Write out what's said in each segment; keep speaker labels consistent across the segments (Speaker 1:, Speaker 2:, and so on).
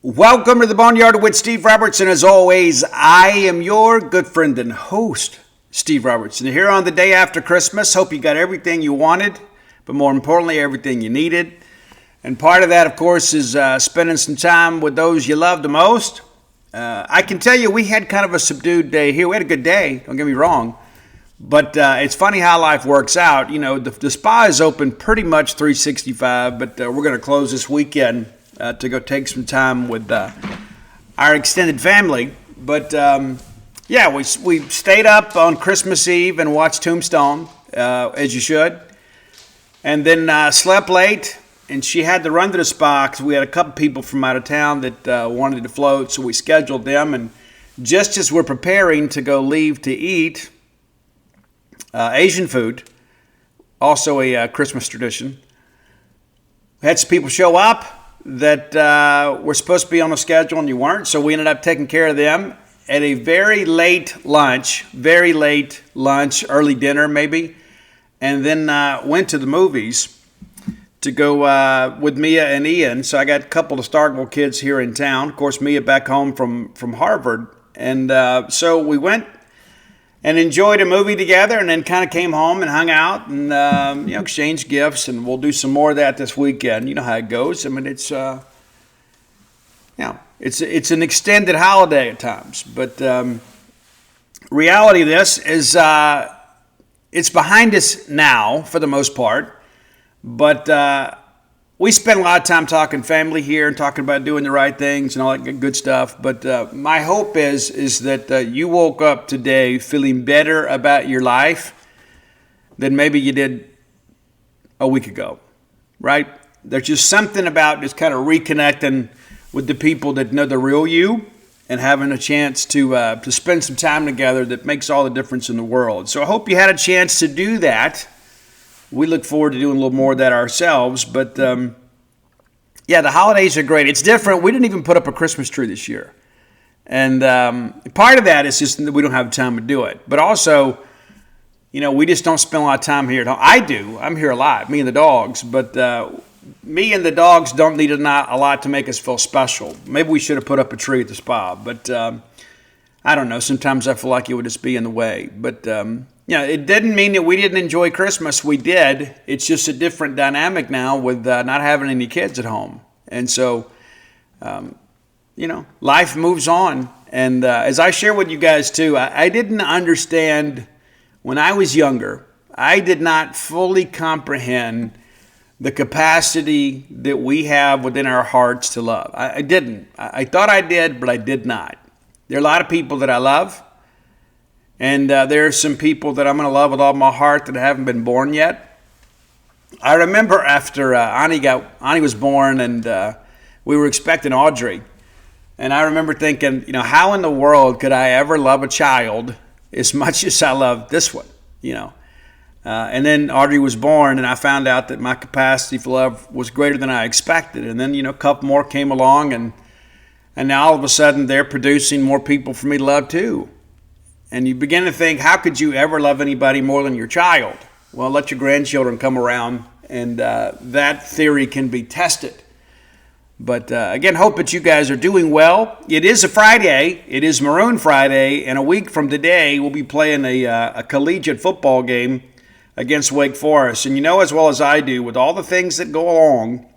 Speaker 1: Welcome to the Boneyard with Steve Robertson. As always, I am your good friend and host, Steve Robertson. Here on the day after Christmas, hope you got everything you wanted, but more importantly, everything you needed. And part of that, of course, is spending some time with those you love the most. I can tell you we had kind of a subdued day here. We had a good day, don't get me wrong. But it's funny how life works out. You know, the spa is open pretty much 365, but we're going to close this weekend to go take some time with our extended family. But we stayed up on Christmas Eve and watched Tombstone, as you should. And then slept late, and she had to run to the spa because we had a couple people from out of town that wanted to float, so we scheduled them. And just as we're preparing to go leave to eat Asian food, also a Christmas tradition, we had some people show up that were supposed to be on the schedule and you weren't, so we ended up taking care of them at a very late lunch, early dinner maybe, and then went to the movies to go with Mia and Ian. So I got a couple of Starkville kids here in town, of course Mia back home from Harvard, and so we went and enjoyed a movie together, and then kind of came home and hung out and exchanged gifts, and we'll do some more of that this weekend. You know how it goes. I mean, it's it's an extended holiday at times, but reality of this is it's behind us now for the most part, but we spend a lot of time talking family here and talking about doing the right things and all that good stuff. But my hope is that you woke up today feeling better about your life than maybe you did a week ago, right? There's just something about just kind of reconnecting with the people that know the real you and having a chance to spend some time together that makes all the difference in the world. So I hope you had a chance to do that. We look forward to doing a little more of that ourselves. But, the holidays are great. It's different. We didn't even put up a Christmas tree this year. And part of that is just that we don't have time to do it. But also, we just don't spend a lot of time here at home. I do. I'm here a lot, me and the dogs. But me and the dogs don't need a lot to make us feel special. Maybe we should have put up a tree at the spa. But I don't know. Sometimes I feel like it would just be in the way. But it didn't mean that we didn't enjoy Christmas. We did. It's just a different dynamic now with not having any kids at home. And so, life moves on. And as I share with you guys too, I didn't understand when I was younger. I did not fully comprehend the capacity that we have within our hearts to love. I didn't. I thought I did, but I did not. There are a lot of people that I love. And there are some people that I'm going to love with all my heart that haven't been born yet. I remember after Ani was born, and we were expecting Audrey. And I remember thinking, how in the world could I ever love a child as much as I love this one? And then Audrey was born, and I found out that my capacity for love was greater than I expected. And then, a couple more came along, and now all of a sudden they're producing more people for me to love too. And you begin to think, how could you ever love anybody more than your child? Well, let your grandchildren come around, and that theory can be tested. But again, hope that you guys are doing well. It is a Friday. It is Maroon Friday, and a week from today, we'll be playing a collegiate football game against Wake Forest. And you know as well as I do, with all the things that go along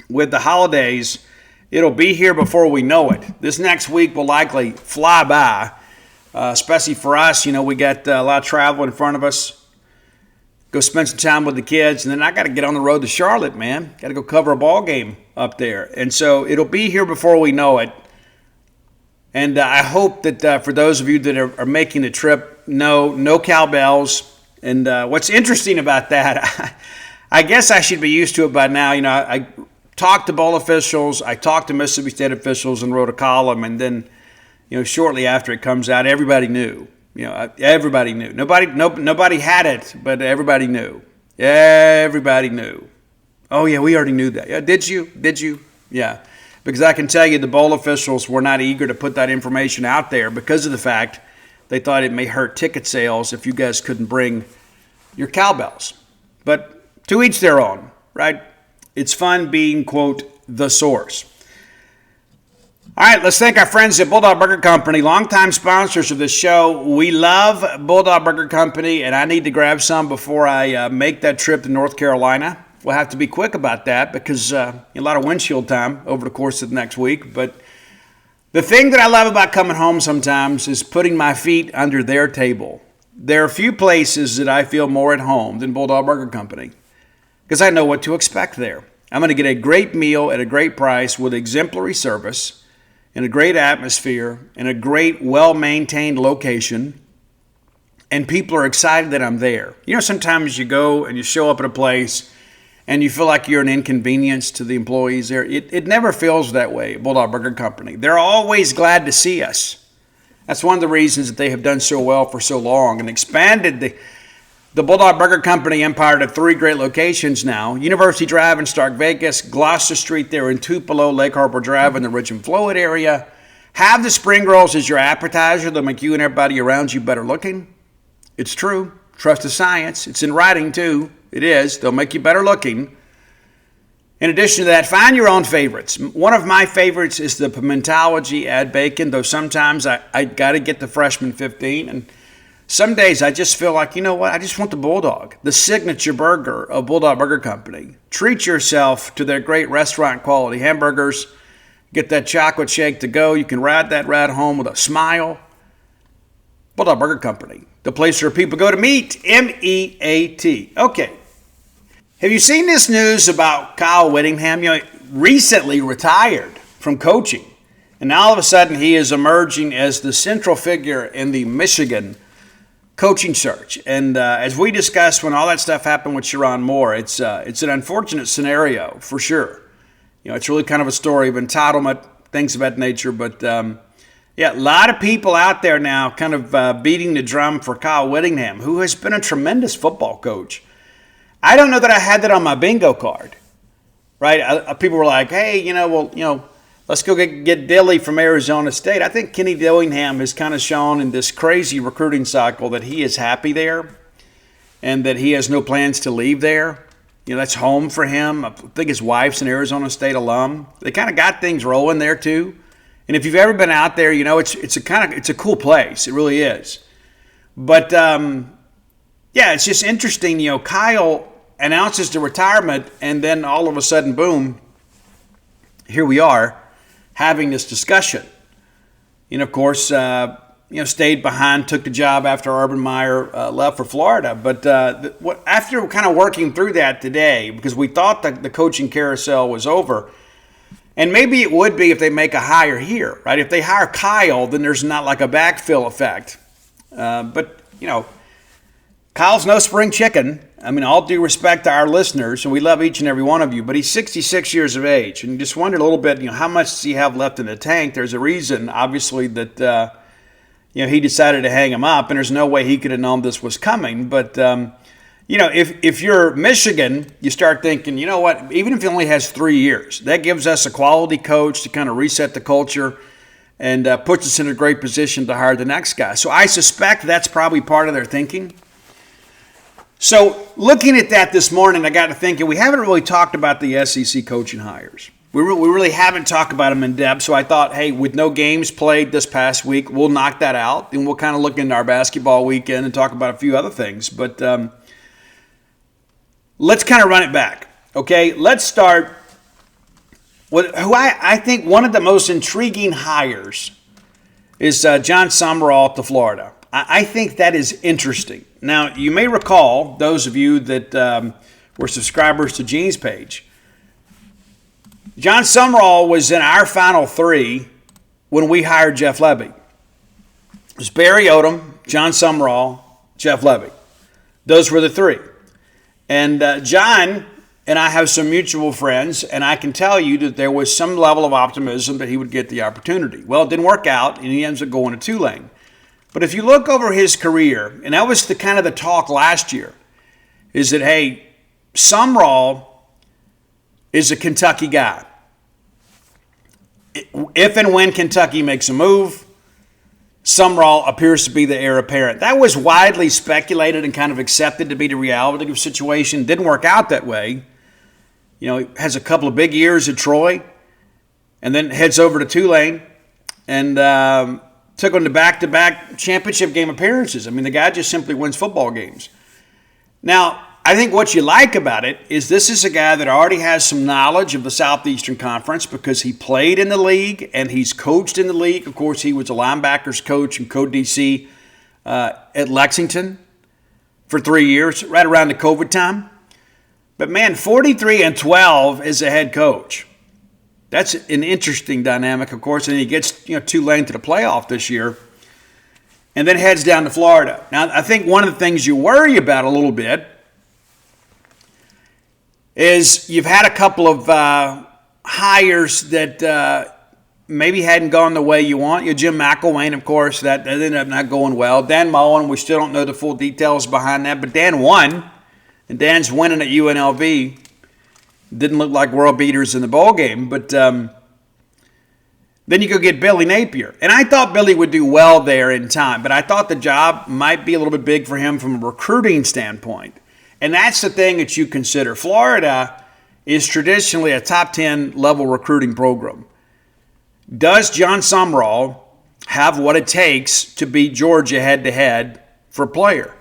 Speaker 1: with the holidays, it'll be here before we know it. This next week will likely fly by. Especially for us, we got a lot of travel in front of us. Go spend some time with the kids, and then I got to get on the road to Charlotte, man. Got to go cover a ball game up there. And so it'll be here before we know it. And I hope that for those of you that are making the trip, no cowbells. And what's interesting about that, I guess I should be used to it by now. I talked to bowl officials, I talked to Mississippi State officials and wrote a column, and then shortly after it comes out, everybody knew. Everybody knew. Nobody had it, but everybody knew. Everybody knew. Oh, yeah, we already knew that. Yeah, did you? Yeah. Because I can tell you the bowl officials were not eager to put that information out there because of the fact they thought it may hurt ticket sales if you guys couldn't bring your cowbells. But to each their own, right? It's fun being, quote, the source. All right, let's thank our friends at Bulldog Burger Company, longtime sponsors of this show. We love Bulldog Burger Company, and I need to grab some before I make that trip to North Carolina. We'll have to be quick about that because a lot of windshield time over the course of the next week. But the thing that I love about coming home sometimes is putting my feet under their table. There are few places that I feel more at home than Bulldog Burger Company because I know what to expect there. I'm going to get a great meal at a great price with exemplary service, in a great atmosphere, in a great, well-maintained location, and people are excited that I'm there. You know, sometimes you go and you show up at a place and you feel like you're an inconvenience to the employees there. It never feels that way at Bulldog Burger Company. They're always glad to see us. That's one of the reasons that they have done so well for so long and expanded the Bulldog Burger Company empire to 3 great locations now. University Drive in Stark Vegas, Gloucester Street there in Tupelo, Lake Harbor Drive in the Richmond Floyd area. Have the spring rolls as your appetizer. They'll make you and everybody around you better looking. It's true. Trust the science. It's in writing too. It is. They'll make you better looking. In addition to that, find your own favorites. One of my favorites is the Pimentology add bacon, though sometimes I got to get the freshman 15. And some days I just feel like, you know what, I just want the Bulldog, the signature burger of Bulldog Burger Company. Treat yourself to their great restaurant quality hamburgers. Get that chocolate shake to go. You can ride that ride home with a smile. Bulldog Burger Company, the place where people go to meet, M-E-A-T. Okay. Have you seen this news about Kyle Whittingham? You know, recently retired from coaching. And now all of a sudden he is emerging as the central figure in the Michigan coaching search. And as we discussed when all that stuff happened with Sharon Moore, it's an unfortunate scenario for sure. You know, it's really kind of a story of entitlement, things of that nature. But yeah, a lot of people out there now kind of beating the drum for Kyle Whittingham, who has been a tremendous football coach. I don't know that I had that on my bingo card, right? People were like, hey, let's go get Dilly from Arizona State. I think Kenny Dillingham has kind of shown in this crazy recruiting cycle that he is happy there and that he has no plans to leave there. You know, that's home for him. I think his wife's an Arizona State alum. They kind of got things rolling there too. And if you've ever been out there, you know, it's a cool place. It really is. But yeah, it's just interesting. You know, Kyle announces the retirement, and then all of a sudden, boom, here we are having this discussion. And of course, stayed behind, took the job after Urban Meyer left for Florida. But after kind of working through that today, because we thought that the coaching carousel was over, and maybe it would be if they make a hire here, right? If they hire Kyle, then there's not like a backfill effect. But, you know, Kyle's no spring chicken. I mean, all due respect to our listeners, and we love each and every one of you, but he's 66 years of age. And you just wondered a little bit, how much does he have left in the tank? There's a reason, obviously, that, he decided to hang him up, and there's no way he could have known this was coming. But, if you're Michigan, you start thinking, you know what, even if he only has 3 years, that gives us a quality coach to kind of reset the culture and puts us in a great position to hire the next guy. So I suspect that's probably part of their thinking. So looking at that this morning, I got to thinking, we haven't really talked about the SEC coaching hires. We really haven't talked about them in depth. So I thought, hey, with no games played this past week, we'll knock that out. And we'll kind of look into our basketball weekend and talk about a few other things. But let's kind of run it back. Okay, let's start with who I think one of the most intriguing hires is John Summerall to Florida. I think that is interesting. Now, you may recall, those of you that were subscribers to Gene's page, John Summerall was in our final 3 when we hired Jeff Levy. It was Barry Odom, John Summerall, Jeff Levy. Those were the 3. And John and I have some mutual friends, and I can tell you that there was some level of optimism that he would get the opportunity. Well, it didn't work out, and he ends up going to Tulane. But if you look over his career, and that was the kind of the talk last year, is that, hey, Summerall is a Kentucky guy. If and when Kentucky makes a move, Summerall appears to be the heir apparent. That was widely speculated and kind of accepted to be the reality of the situation. Didn't work out that way. You know, he has a couple of big years at Troy and then heads over to Tulane. and took him to back-to-back championship game appearances. I mean, the guy just simply wins football games. Now, I think what you like about it is this is a guy that already has some knowledge of the Southeastern Conference because he played in the league and he's coached in the league. Of course, he was a linebackers coach and co-DC at Lexington for 3 years, right around the COVID time. But man, 43-12 as a head coach. That's an interesting dynamic, of course. And he gets Tulane to the playoff this year and then heads down to Florida. Now, I think one of the things you worry about a little bit is you've had a couple of hires that maybe hadn't gone the way you want. Jim McElwain, of course, that ended up not going well. Dan Mullen, we still don't know the full details behind that, but Dan won, and Dan's winning at UNLV. Didn't look like world beaters in the bowl game, but then you go get Billy Napier. And I thought Billy would do well there in time, but I thought the job might be a little bit big for him from a recruiting standpoint. And that's the thing that you consider. Florida is traditionally a top 10 level recruiting program. Does John Sumrall have what it takes to beat Georgia head-to-head for a player?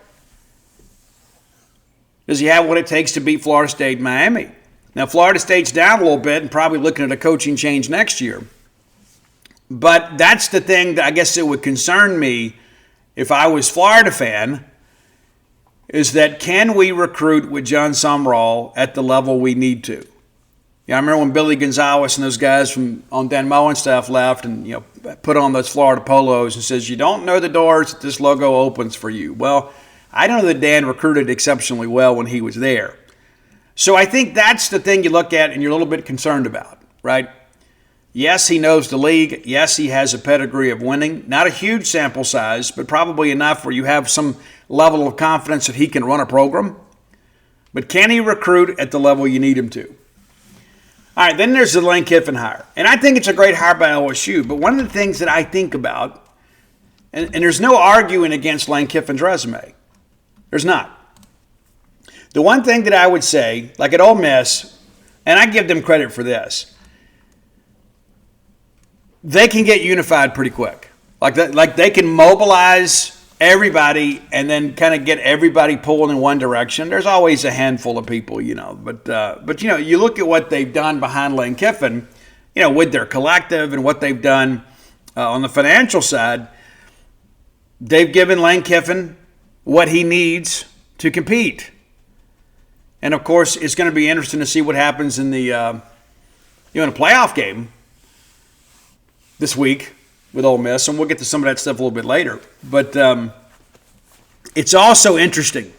Speaker 1: Does he have what it takes to beat Florida State, Miami? Now, Florida State's down a little bit and probably looking at a coaching change next year. But that's the thing that I guess it would concern me if I was Florida fan, is that can we recruit with John Sumrall at the level we need to? I remember when Billy Gonzalez and those guys from on Dan Mullen's staff left and put on those Florida polos and says, you don't know the doors that this logo opens for you. Well, I know that Dan recruited exceptionally well when he was there. So I think that's the thing you look at and you're a little bit concerned about, right? Yes, he knows the league. Yes, he has a pedigree of winning. Not a huge sample size, but probably enough where you have some level of confidence that he can run a program. But can he recruit at the level you need him to? All right, then there's the Lane Kiffin hire. And I think it's a great hire by LSU. But one of the things that I think about, and there's no arguing against Lane Kiffin's resume. There's not. The one thing that I would say, like at Ole Miss, and I give them credit for this, they can get unified pretty quick. Like they can mobilize everybody and then kind of get everybody pulling in one direction. There's always a handful of people, but you look at what they've done behind Lane Kiffin, with their collective and what they've done on the financial side. They've given Lane Kiffin what he needs to compete. And of course, it's going to be interesting to see what happens in the in a playoff game this week with Ole Miss, and we'll get to some of that stuff a little bit later. But it's also interesting.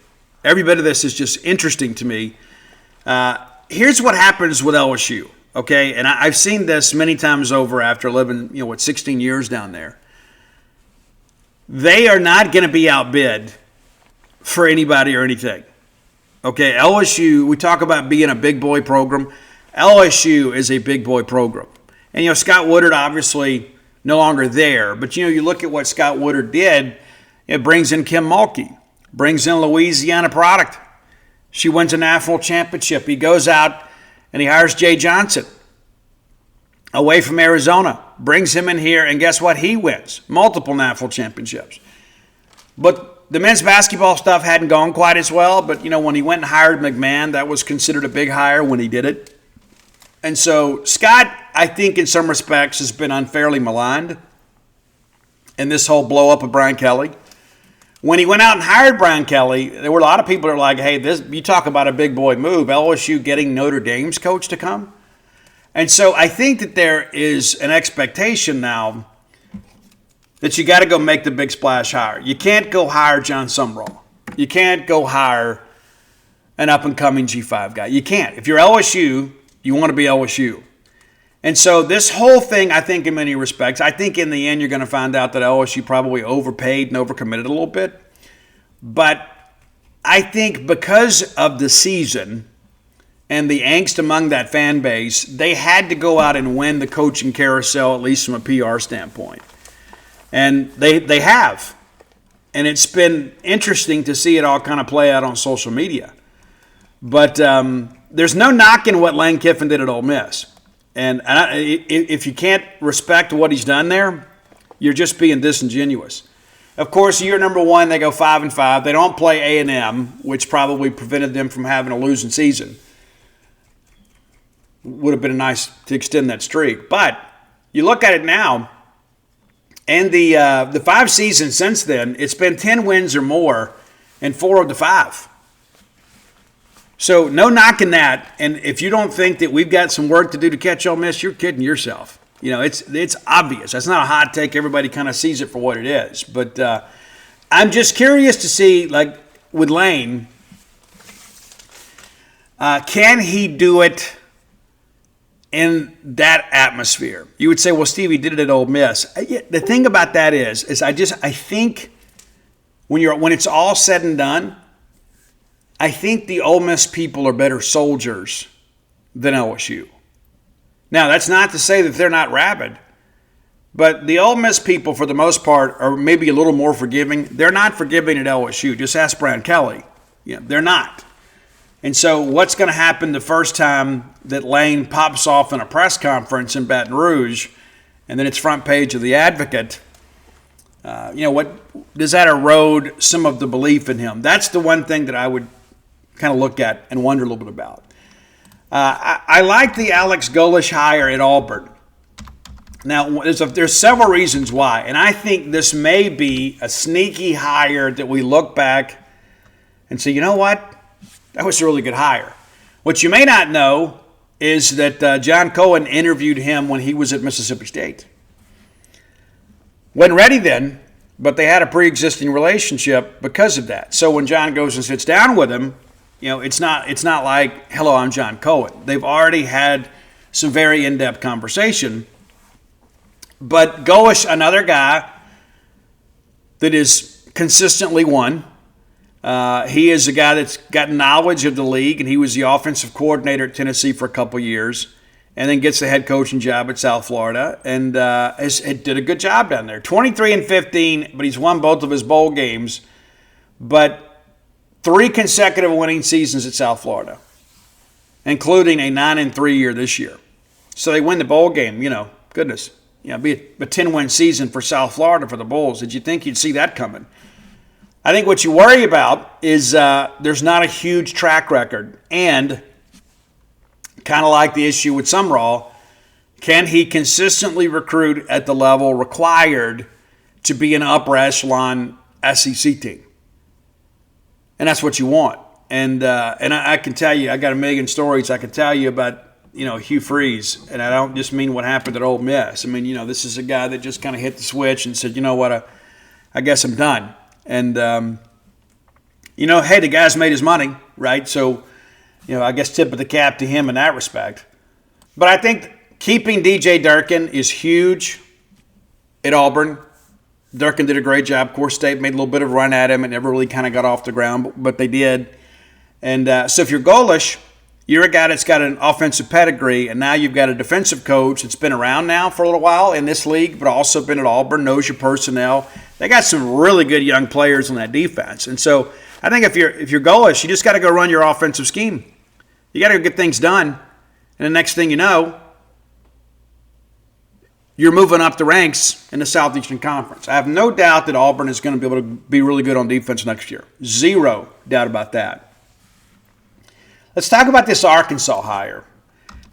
Speaker 1: Every bit of this is just interesting to me. Here's what happens with LSU, okay? And I've seen this many times over after living, 16 years down there. They are not going to be outbid for anybody or anything. Okay, LSU, we talk about being a big boy program. LSU is a big boy program. And, Scott Woodard obviously no longer there. But, you look at what Scott Woodard did, it brings in Kim Mulkey, brings in Louisiana product. She wins a national championship. He goes out and he hires Jay Johnson away from Arizona, brings him in here, and guess what? He wins multiple national championships. But the men's basketball stuff hadn't gone quite as well, but, when he went and hired McMahon, that was considered a big hire when he did it. And so Scott, I think in some respects, has been unfairly maligned in this whole blow-up of Brian Kelly. When he went out and hired Brian Kelly, there were a lot of people that were like, hey, you talk about a big boy move, LSU getting Notre Dame's coach to come. And so I think that there is an expectation now that you got to go make the big splash hire. You can't go hire John Sumrall. You can't go hire an up-and-coming G5 guy. You can't. If you're LSU, you want to be LSU. And so this whole thing, I think in many respects, I think in the end you're going to find out that LSU probably overpaid and overcommitted a little bit. But I think because of the season and the angst among that fan base, they had to go out and win the coaching carousel, at least from a PR standpoint. And they have. And it's been interesting to see it all kind of play out on social media. But there's no knocking what Lane Kiffin did at Ole Miss. And if you can't respect what he's done there, You're just being disingenuous. Of course, year number one, they go 5-5. They don't play A&M, which probably prevented them from having a losing season. Would have been nice to extend that streak. But you look at it now, and the 5 seasons since then, it's been 10 wins or more in 4 of the 5. So no knocking that. And if you don't think that we've got some work to do to catch Ole Miss, you're kidding yourself. You know, it's obvious. That's not a hot take. Everybody kind of sees it for what it is. But I'm just curious to see, like with Lane, can he do it in that atmosphere? You would say, well, Steve, he did it at Ole Miss. The thing about that is I think when it's all said and done, I think the Ole Miss people are better soldiers than LSU. Now, that's not to say that they're not rabid, but the Ole Miss people, for the most part, are maybe a little more forgiving. They're not forgiving at LSU. Just ask Brian Kelly. Yeah, they're not. And so what's going to happen the first time that Lane pops off in a press conference in Baton Rouge, and then it's front page of the Advocate? What does that erode some of the belief in him? That's the one thing that I would kind of look at and wonder a little bit about. I like the Alex Golesh hire at Auburn. Now, there's several reasons why, and I think this may be a sneaky hire that we look back and say, you know what? That was a really good hire. What you may not know is that John Cohen interviewed him when he was at Mississippi State. Wasn't ready then, but they had a pre-existing relationship because of that. So when John goes and sits down with him, it's not like, hello, I'm John Cohen. They've already had some very in-depth conversation. But Golesh, another guy that is consistently won. He is a guy that's got knowledge of the league, and he was the offensive coordinator at Tennessee for a couple years, and then gets the head coaching job at South Florida, and did a good job down there. 23-15, but he's won both of his bowl games. But 3 consecutive winning seasons at South Florida, including a 9-3 year this year. So they win the bowl game, goodness. Be a 10-win season for South Florida for the Bulls. Did you think you'd see that coming? I think what you worry about is there's not a huge track record. And kind of like the issue with Sumrall, can he consistently recruit at the level required to be an upper echelon SEC team? And that's what you want. And I can tell you, I got a million stories I can tell you about, Hugh Freeze. And I don't just mean what happened at Ole Miss. I mean, this is a guy that just kind of hit the switch and said, you know what, I guess I'm done. And, hey, the guy's made his money, right? So, I guess tip of the cap to him in that respect. But I think keeping DJ Durkin is huge at Auburn. Durkin did a great job. Core State made a little bit of a run at him and never really kind of got off the ground, but they did. And so if you're Golesh, you're a guy that's got an offensive pedigree, and now you've got a defensive coach that's been around now for a little while in this league, but also been at Auburn, knows your personnel. They got some really good young players on that defense. And so I think if you're Golesh, you just got to go run your offensive scheme. You got to get things done. And the next thing you know, you're moving up the ranks in the Southeastern Conference. I have no doubt that Auburn is going to be able to be really good on defense next year. Zero doubt about that. Let's talk about this Arkansas hire.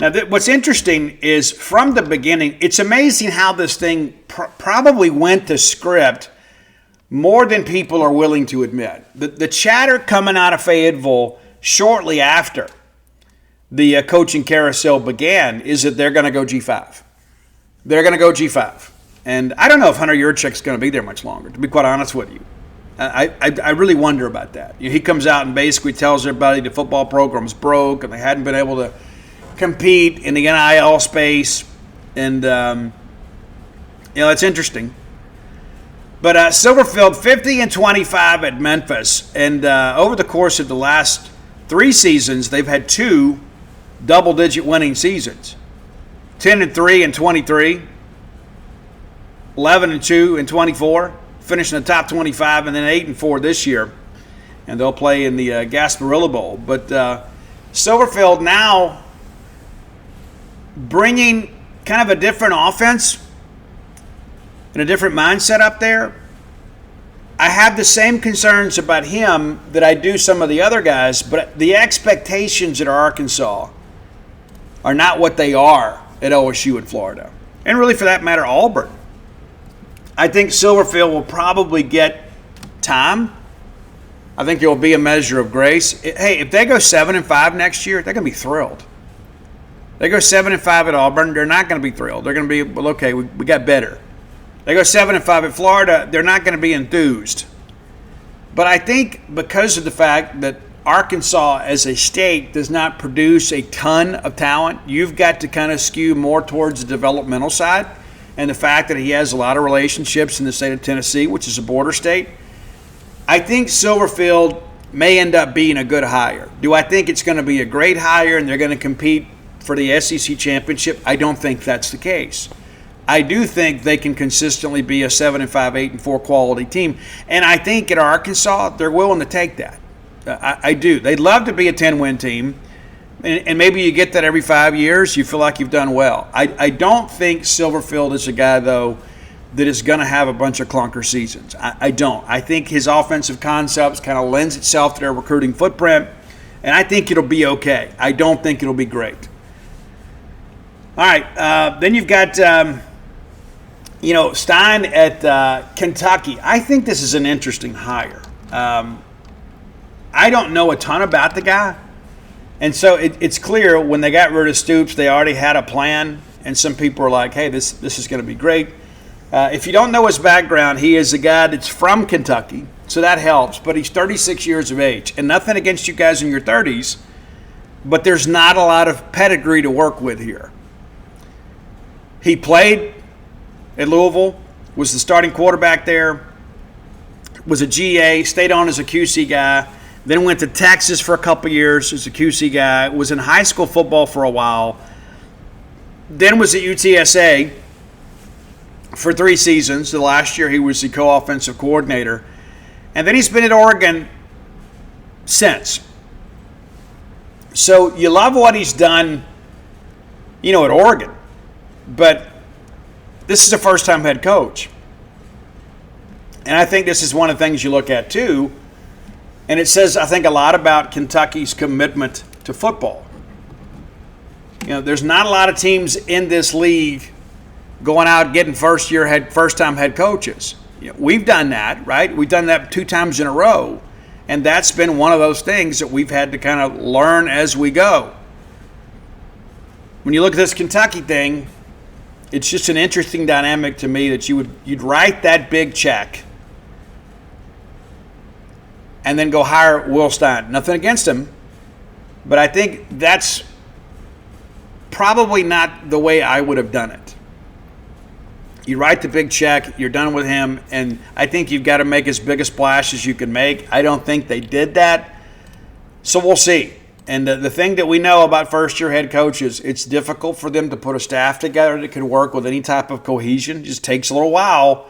Speaker 1: Now, what's interesting is from the beginning, it's amazing how this thing probably went to script more than people are willing to admit. The chatter coming out of Fayetteville shortly after the coaching carousel began is that they're going to go G5. They're going to go G5. And I don't know if Hunter Yurchek's going to be there much longer, to be quite honest with you. I really wonder about that. He comes out and basically tells everybody the football program's broke and they hadn't been able to compete in the NIL space. And, it's interesting. But Silverfield, 50-25 at Memphis. And over the course of the last 3 seasons, they've had 2 double-digit winning seasons. 10-3 and 23, 11-2 and 24, finishing the top 25, and then 8-4 this year. And they'll play in the Gasparilla Bowl. But Silverfield now bringing kind of a different offense. and a different mindset up there. I have the same concerns about him that I do some of the other guys, but the expectations at Arkansas are not what they are at OSU and Florida. And really, for that matter, Auburn. I think Silverfield will probably get time. I think there will be a measure of grace. Hey, if they go 7-5 next year, they're going to be thrilled. They go 7-5 at Auburn, they're not going to be thrilled. They're going to be, well, okay, we got better. They go 7-5 at Florida, they're not going to be enthused. But I think because of the fact that Arkansas as a state does not produce a ton of talent, you've got to kind of skew more towards the developmental side. And the fact that he has a lot of relationships in the state of Tennessee, which is a border state, I think Silverfield may end up being a good hire. Do I think it's going to be a great hire and they're going to compete for the SEC championship? I don't think that's the case. I do think they can consistently be a 7-5, 8-4 quality team. And I think at Arkansas, they're willing to take that. I do. They'd love to be a 10-win team. And maybe you get that every 5 years. You feel like you've done well. I don't think Silverfield is a guy, though, that is going to have a bunch of clunker seasons. I don't. I think his offensive concepts kind of lends itself to their recruiting footprint, and I think it'll be okay. I don't think it'll be great. All right. Then you've got, Stein at Kentucky. I think this is an interesting hire. I don't know a ton about the guy. And so it's clear when they got rid of Stoops, they already had a plan, and some people are like, hey, this is going to be great. If you don't know his background, he is a guy that's from Kentucky, so that helps, but he's 36 years of age. And nothing against you guys in your 30s, but there's not a lot of pedigree to work with here. He played at Louisville, was the starting quarterback there, was a GA, stayed on as a QC guy, then went to Texas for a couple years as a QC guy, was in high school football for a while, then was at UTSA for 3 seasons. The last year he was the co-offensive coordinator. And then he's been at Oregon since. So you love what he's done, at Oregon. But this is a first-time head coach. And I think this is one of the things you look at, too. And it says, I think, a lot about Kentucky's commitment to football. There's not a lot of teams in this league going out getting first-time head coaches. We've done that, right? We've done that 2 times in a row. And that's been one of those things that we've had to kind of learn as we go. When you look at this Kentucky thing, it's just an interesting dynamic to me that you'd write that big check and then go hire Will Stein. Nothing against him, but I think that's probably not the way I would have done it. You write the big check, you're done with him, and I think you've got to make as big a splash as you can make. I don't think they did that, so we'll see. And the thing that we know about first-year head coaches, it's difficult for them to put a staff together that can work with any type of cohesion. It just takes a little while.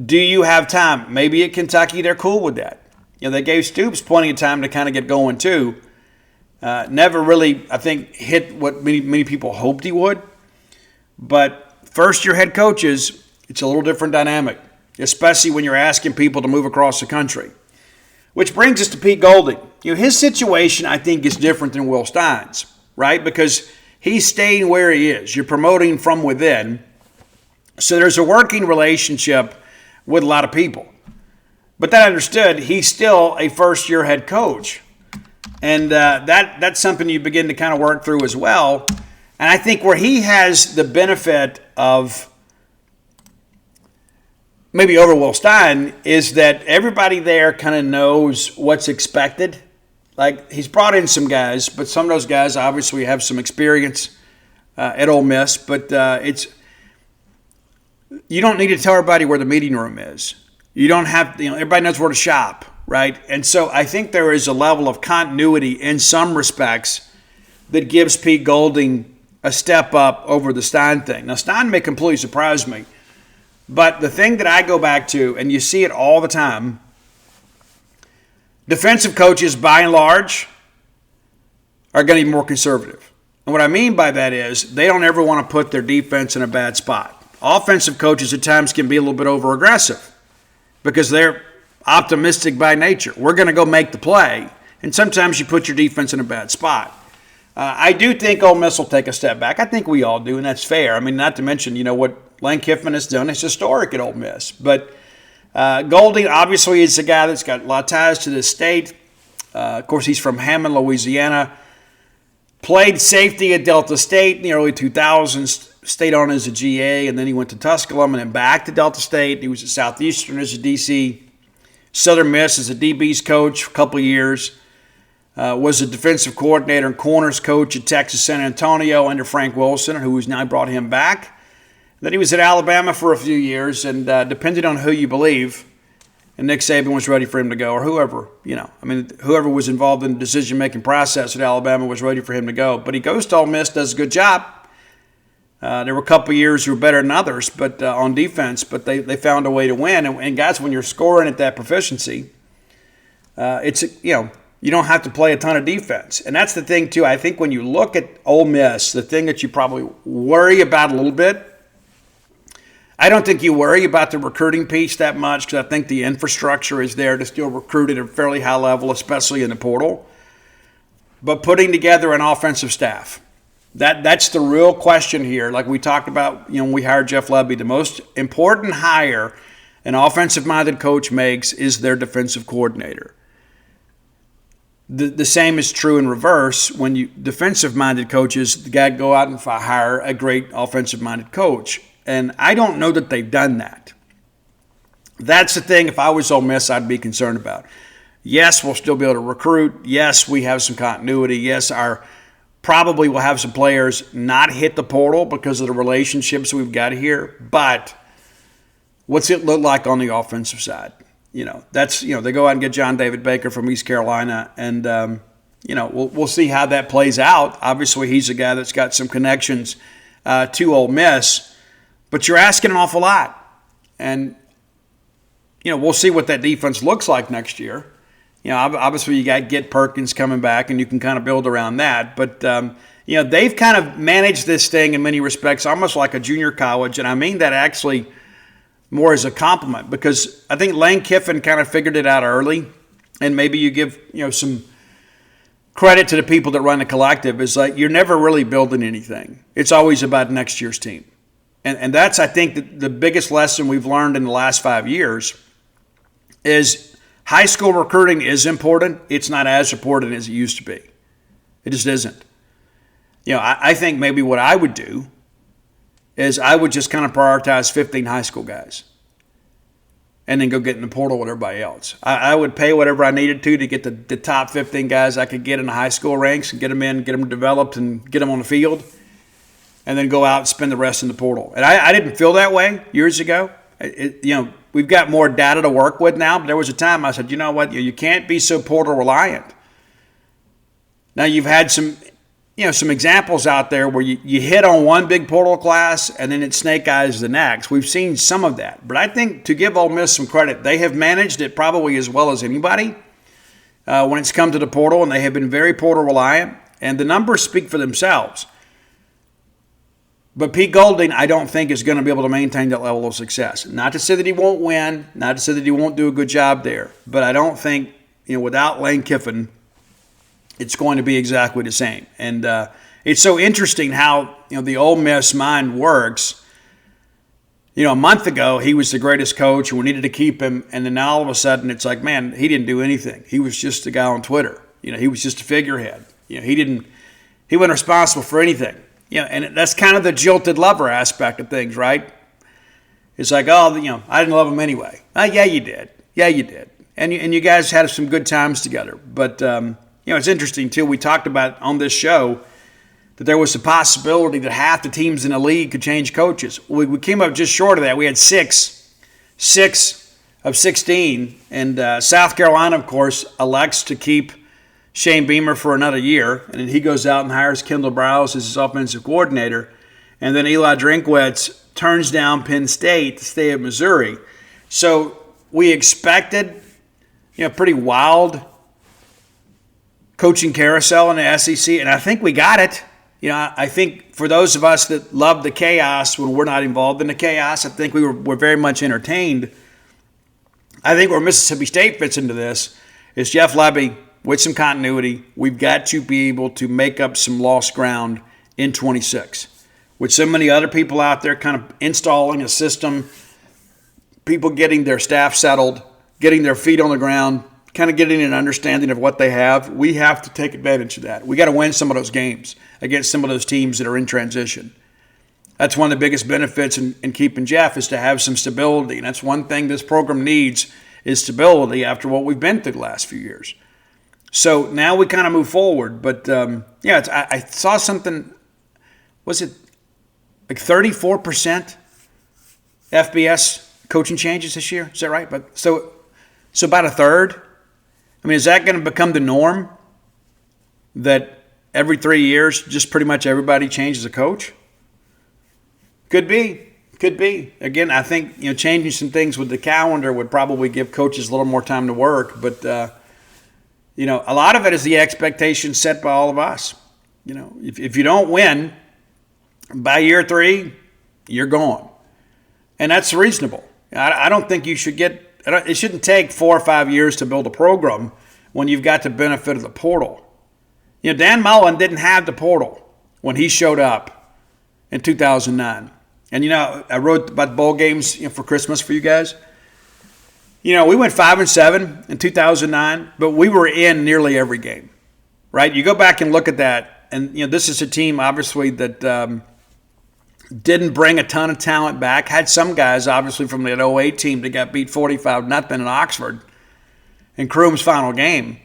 Speaker 1: Do you have time? Maybe at Kentucky they're cool with that. They gave Stoops plenty of time to kind of get going too. Never really, I think, hit what many people hoped he would. But first-year head coaches, it's a little different dynamic, especially when you're asking people to move across the country. Which brings us to Pete Golding. His situation, I think, is different than Will Stein's, right? Because he's staying where he is. You're promoting from within. So there's a working relationship with a lot of people. But that understood, he's still a first-year head coach. And that's something you begin to kind of work through as well. And I think where he has the benefit of maybe over Will Stein is that everybody there kind of knows what's expected. Like, he's brought in some guys, but some of those guys obviously have some experience at Ole Miss. But you don't need to tell everybody where the meeting room is. You don't have, everybody knows where to shop, right? And so I think there is a level of continuity in some respects that gives Pete Golding a step up over the Stein thing. Now, Stein may completely surprise me, but the thing that I go back to, and you see it all the time, defensive coaches, by and large, are going to be more conservative. And what I mean by that is they don't ever want to put their defense in a bad spot. offensive coaches at times can be a little bit over aggressive because they're optimistic by nature. We're going to go make the play. And sometimes you put your defense in a bad spot. I do think Ole Miss will take a step back. I think we all do, and that's fair. I mean, not to mention, what Lane Kiffin has done is historic at Ole Miss. But Golding obviously is a guy that's got a lot of ties to this state. Of course, he's from Hammond, Louisiana. Played safety at Delta State in the early 2000s. Stayed on as a GA, and then he went to Tusculum and then back to Delta State. He was at Southeastern as a DC. Southern Miss as a DB's coach for a couple of years. Was a defensive coordinator and corners coach at Texas San Antonio under Frank Wilson, who has now brought him back. Then he was at Alabama for a few years, and depending on who you believe, and Nick Saban was ready for him to go, or whoever, whoever was involved in the decision-making process at Alabama was ready for him to go. But he goes to Ole Miss, does a good job. There were a couple of years who were better than others, but on defense, but they found a way to win. And guys, when you're scoring at that proficiency, you don't have to play a ton of defense. And that's the thing, too. I think when you look at Ole Miss, the thing that you probably worry about a little bit, I don't think you worry about the recruiting piece that much because I think the infrastructure is there to still recruit at a fairly high level, especially in the portal. But putting together an offensive staff, that's the real question here. Like we talked about, when we hired Jeff Lebby, the most important hire an offensive-minded coach makes is their defensive coordinator. The same is true in reverse. When you defensive-minded coaches, the guy go out and hire a great offensive-minded coach. And I don't know that they've done that. That's the thing, if I was Ole Miss, I'd be concerned about. Yes, we'll still be able to recruit. Yes, we have some continuity. Yes, probably we'll have some players not hit the portal because of the relationships we've got here. But what's it look like on the offensive side? They go out and get John David Baker from East Carolina, and we'll see how that plays out. Obviously, he's a guy that's got some connections to Ole Miss, but you're asking an awful lot, and we'll see what that defense looks like next year. Obviously you got Get Perkins coming back, and you can kind of build around that. But they've kind of managed this thing in many respects, almost like a junior college, and I mean that actually more as a compliment, because I think Lane Kiffin kind of figured it out early, and maybe you give some credit to the people that run the collective. Is like you're never really building anything. It's always about next year's team, and that's I think the biggest lesson we've learned in the last 5 years is high school recruiting is important. It's not as important as it used to be. It just isn't. I think maybe what I would do is I would just kind of prioritize 15 high school guys and then go get in the portal with everybody else. I would pay whatever I needed to get the top 15 guys I could get in the high school ranks and get them in, get them developed, and get them on the field, and then go out and spend the rest in the portal. And I didn't feel that way years ago. We've got more data to work with now, but there was a time I said, you know what, you can't be so portal reliant. Now you've had some examples out there where you hit on one big portal class and then it snake eyes the next. We've seen some of that. But I think to give Ole Miss some credit, they have managed it probably as well as anybody when it's come to the portal, and they have been very portal reliant, and the numbers speak for themselves. But Pete Golding, I don't think, is going to be able to maintain that level of success. Not to say that he won't win, not to say that he won't do a good job there, but I don't think, without Lane Kiffin, it's going to be exactly the same. And it's so interesting how the Ole Miss mind works. A month ago, he was the greatest coach, and we needed to keep him. And then now all of a sudden, it's like, man, he didn't do anything. He was just a guy on Twitter. He was just a figurehead. He wasn't responsible for anything. And that's kind of the jilted lover aspect of things, right? It's like, I didn't love him anyway. Yeah, you did. Yeah, you did. And you guys had some good times together. But it's interesting, too. We talked about on this show that there was a possibility that half the teams in the league could change coaches. We came up just short of that. We had six of 16. And South Carolina, of course, elects to keep Shane Beamer for another year. And then he goes out and hires Kendall Browse as his offensive coordinator. And then Eli Drinkwitz turns down Penn State to stay at Missouri. So we expected, pretty wild coaching carousel in the SEC, and I think we got it. I think for those of us that love the chaos when we're not involved in the chaos, I think we're very much entertained. I think where Mississippi State fits into this is Jeff Lebby with some continuity. We've got to be able to make up some lost ground in 26. With so many other people out there kind of installing a system, people getting their staff settled, getting their feet on the ground, kind of getting an understanding of what they have, we have to take advantage of that. We got to win some of those games against some of those teams that are in transition. That's one of the biggest benefits in keeping Jeff is to have some stability. And that's one thing this program needs is stability after what we've been through the last few years. So now we kind of move forward. But, I saw something, was it like 34% FBS coaching changes this year? Is that right? But so about a third. I mean, is that going to become the norm that every 3 years just pretty much everybody changes a coach? Could be. Again, I think changing some things with the calendar would probably give coaches a little more time to work. But a lot of it is the expectation set by all of us. If you don't win by year 3, you're gone, and that's reasonable. I don't think you should get. It shouldn't take 4 or 5 years to build a program when you've got the benefit of the portal. Dan Mullen didn't have the portal when he showed up in 2009. And, I wrote about bowl games for Christmas for you guys. We went 5-7 in 2009, but we were in nearly every game, right? You go back and look at that, and, this is a team, obviously, that didn't bring a ton of talent back. Had some guys, obviously, from that 08 team that got beat 45-0 in Oxford in Kroom's final game.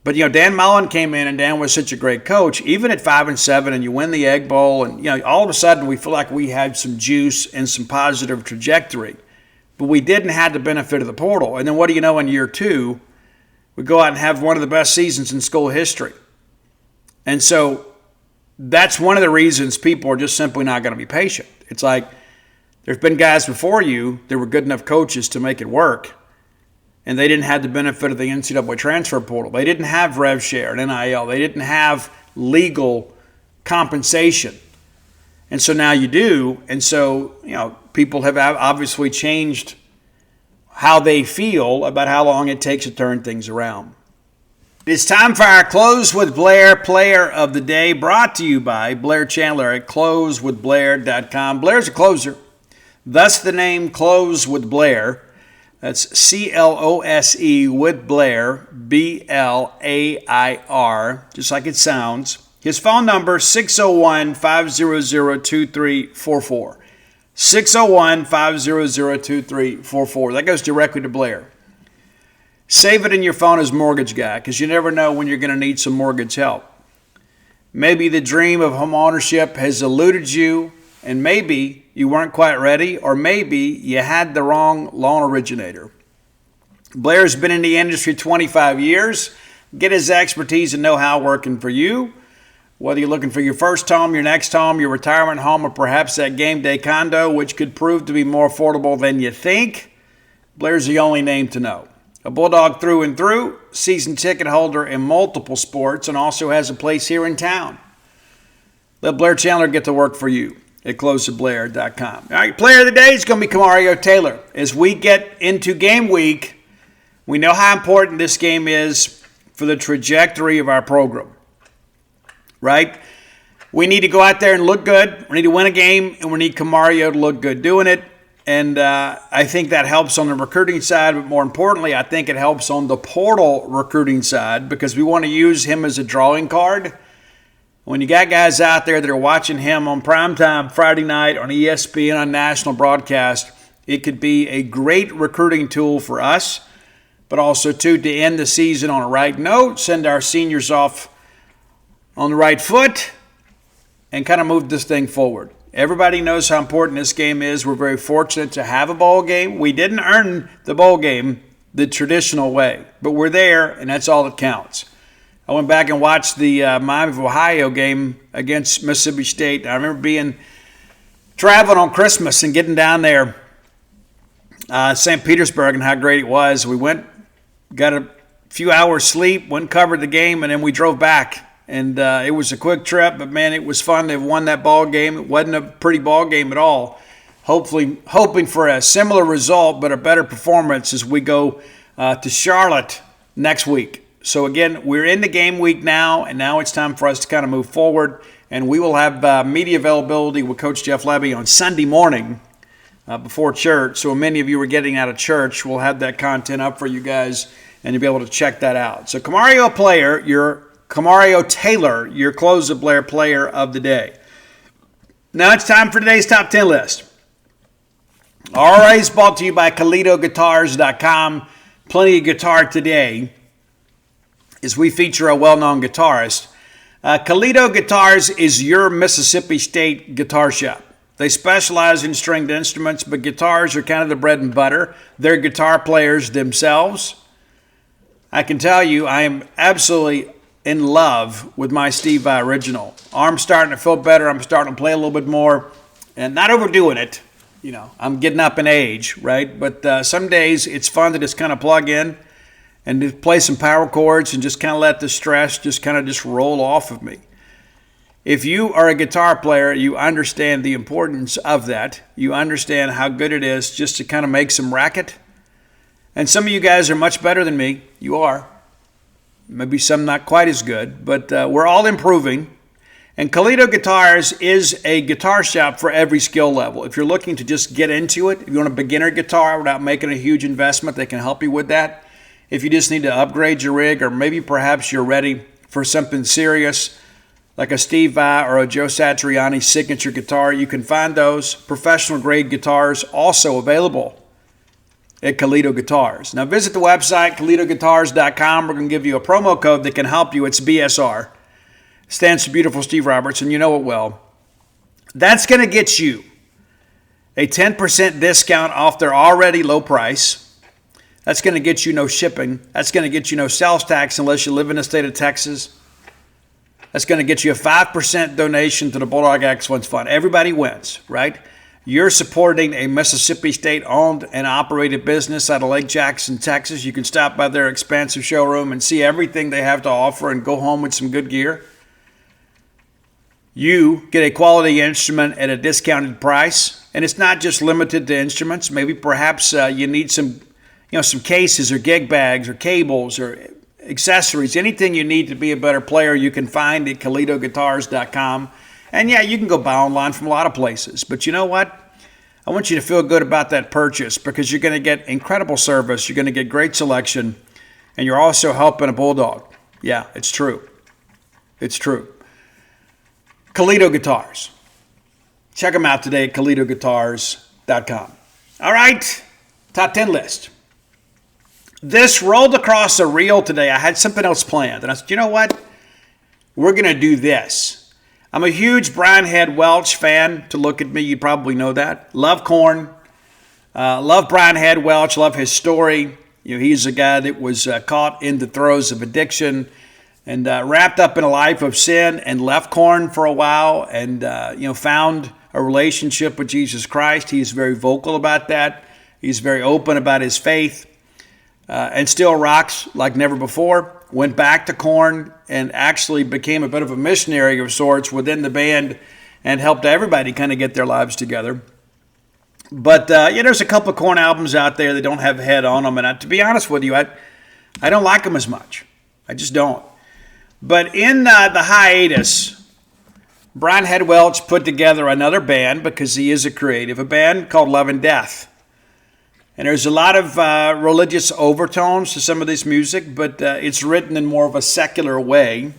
Speaker 1: But, Dan Mullen came in, and Dan was such a great coach. Even at 5-7 and you win the Egg Bowl, and, all of a sudden we feel like we had some juice and some positive trajectory. But we didn't have the benefit of the portal. And then what do you know, in year 2, we go out and have one of the best seasons in school history. And so that's one of the reasons people are just simply not going to be patient. It's like there's been guys before you that were good enough coaches to make it work, and they didn't have the benefit of the NCAA transfer portal. They didn't have rev share and NIL. They didn't have legal compensation. And so now you do. And so, people have obviously changed how they feel about how long it takes to turn things around. It's time for our Close with Blair Player of the Day, brought to you by Blair Chandler at closewithblair.com. Blair's a closer, thus the name Close with Blair. That's CLOSE with Blair, BLAIR, just like it sounds. His phone number, 601-500-2344. 601-500-2344. That goes directly to Blair. Save it in your phone as Mortgage Guy, because you never know when you're going to need some mortgage help. Maybe the dream of home ownership has eluded you, and maybe you weren't quite ready, or maybe you had the wrong loan originator. Blair's been in the industry 25 years. Get his expertise and know-how working for you. Whether you're looking for your first home, your next home, your retirement home, or perhaps that game day condo, which could prove to be more affordable than you think, Blair's the only name to know. A Bulldog through and through, season ticket holder in multiple sports, and also has a place here in town. Let Blair Chandler get to work for you at closewithblair.com. All right, player of the day is going to be Kamario Taylor. As we get into game week, we know how important this game is for the trajectory of our program, right? We need to go out there and look good. We need to win a game, and we need Kamario to look good doing it. And I think that helps on the recruiting side, but more importantly, I think it helps on the portal recruiting side because we want to use him as a drawing card. When you got guys out there that are watching him on primetime Friday night on ESPN on national broadcast, it could be a great recruiting tool for us, but also, too, to end the season on a right note, send our seniors off on the right foot, and kind of move this thing forward. Everybody knows how important this game is. We're very fortunate to have a bowl game. We didn't earn the bowl game the traditional way, but we're there, and that's all that counts. I went back and watched the Miami of Ohio game against Mississippi State. I remember traveling on Christmas and getting down there, St. Petersburg, and how great it was. We went, got a few hours sleep, went and covered the game, and then we drove back And it was a quick trip, but man, it was fun. They won that ball game. It wasn't a pretty ball game at all. Hoping for a similar result, but a better performance as we go to Charlotte next week. So again, we're in the game week now, and now it's time for us to kind of move forward. And we will have media availability with Coach Jeff Levy on Sunday morning before church. So many of you are getting out of church. We'll have that content up for you guys, and you'll be able to check that out. So Camario Taylor, your close-the-player player of the day. Now it's time for today's top 10 list. All right, it's brought to you by CalitoGuitars.com. Plenty of guitar today as we feature a well-known guitarist. Calito Guitars is your Mississippi State guitar shop. They specialize in stringed instruments, but guitars are kind of the bread and butter. They're guitar players themselves. I can tell you I am absolutely in love with my Steve Vai original. Arm's starting to feel better. I'm starting to play a little bit more and not overdoing it. You know, I'm getting up in age, right? But some days it's fun to just kind of plug in and to play some power chords and just kind of let the stress just roll off of me. If you are a guitar player, you understand the importance of that. You understand how good it is just to kind of make some racket. And some of you guys are much better than me. You are. Maybe some not quite as good, but we're all improving. And Calito Guitars is a guitar shop for every skill level. If you're looking to just get into it, if you want a beginner guitar without making a huge investment, they can help you with that. If you just need to upgrade your rig, or maybe perhaps you're ready for something serious, like a Steve Vai or a Joe Satriani signature guitar, you can find those professional-grade guitars also available at Calito Guitars. Now visit the website, CalitoGuitars.com. We're going to give you a promo code that can help you. It's BSR. Stands for Beautiful Steve Roberts, and you know it well. That's going to get you a 10% discount off their already low price. That's going to get you no shipping. That's going to get you no sales tax unless you live in the state of Texas. That's going to get you a 5% donation to the Bulldog Excellence Fund. Everybody wins, right? You're supporting a Mississippi State-owned and operated business out of Lake Jackson, Texas. You can stop by their expansive showroom and see everything they have to offer and go home with some good gear. You get a quality instrument at a discounted price, and it's not just limited to instruments. Maybe perhaps you need some cases or gig bags or cables or accessories. Anything you need to be a better player, you can find at CalitoGuitars.com. And yeah, you can go buy online from a lot of places. But you know what? I want you to feel good about that purchase because you're going to get incredible service. You're going to get great selection, and you're also helping a Bulldog. Yeah, it's true. It's true. Calito Guitars. Check them out today at CalitoGuitars.com. All right, top 10 list. This rolled across a reel today. I had something else planned, and I said, you know what? We're going to do this. I'm a huge Brian Head Welch fan. To look at me, you probably know that. Love Korn. Love Brian Head Welch. Love his story. You know, he's a guy that was caught in the throes of addiction and wrapped up in a life of sin and left Korn for a while and, found a relationship with Jesus Christ. He's very vocal about that. He's very open about his faith and still rocks like never before. Went back to Korn and actually became a bit of a missionary of sorts within the band and helped everybody kind of get their lives together. But, there's a couple of Korn albums out there that don't have Head on them. And to be honest with you, I don't like them as much. I just don't. But in the hiatus, Brian Head Welch put together another band because he is a creative, a band called Love and Death. And there's a lot of religious overtones to some of this music, but it's written in more of a secular way.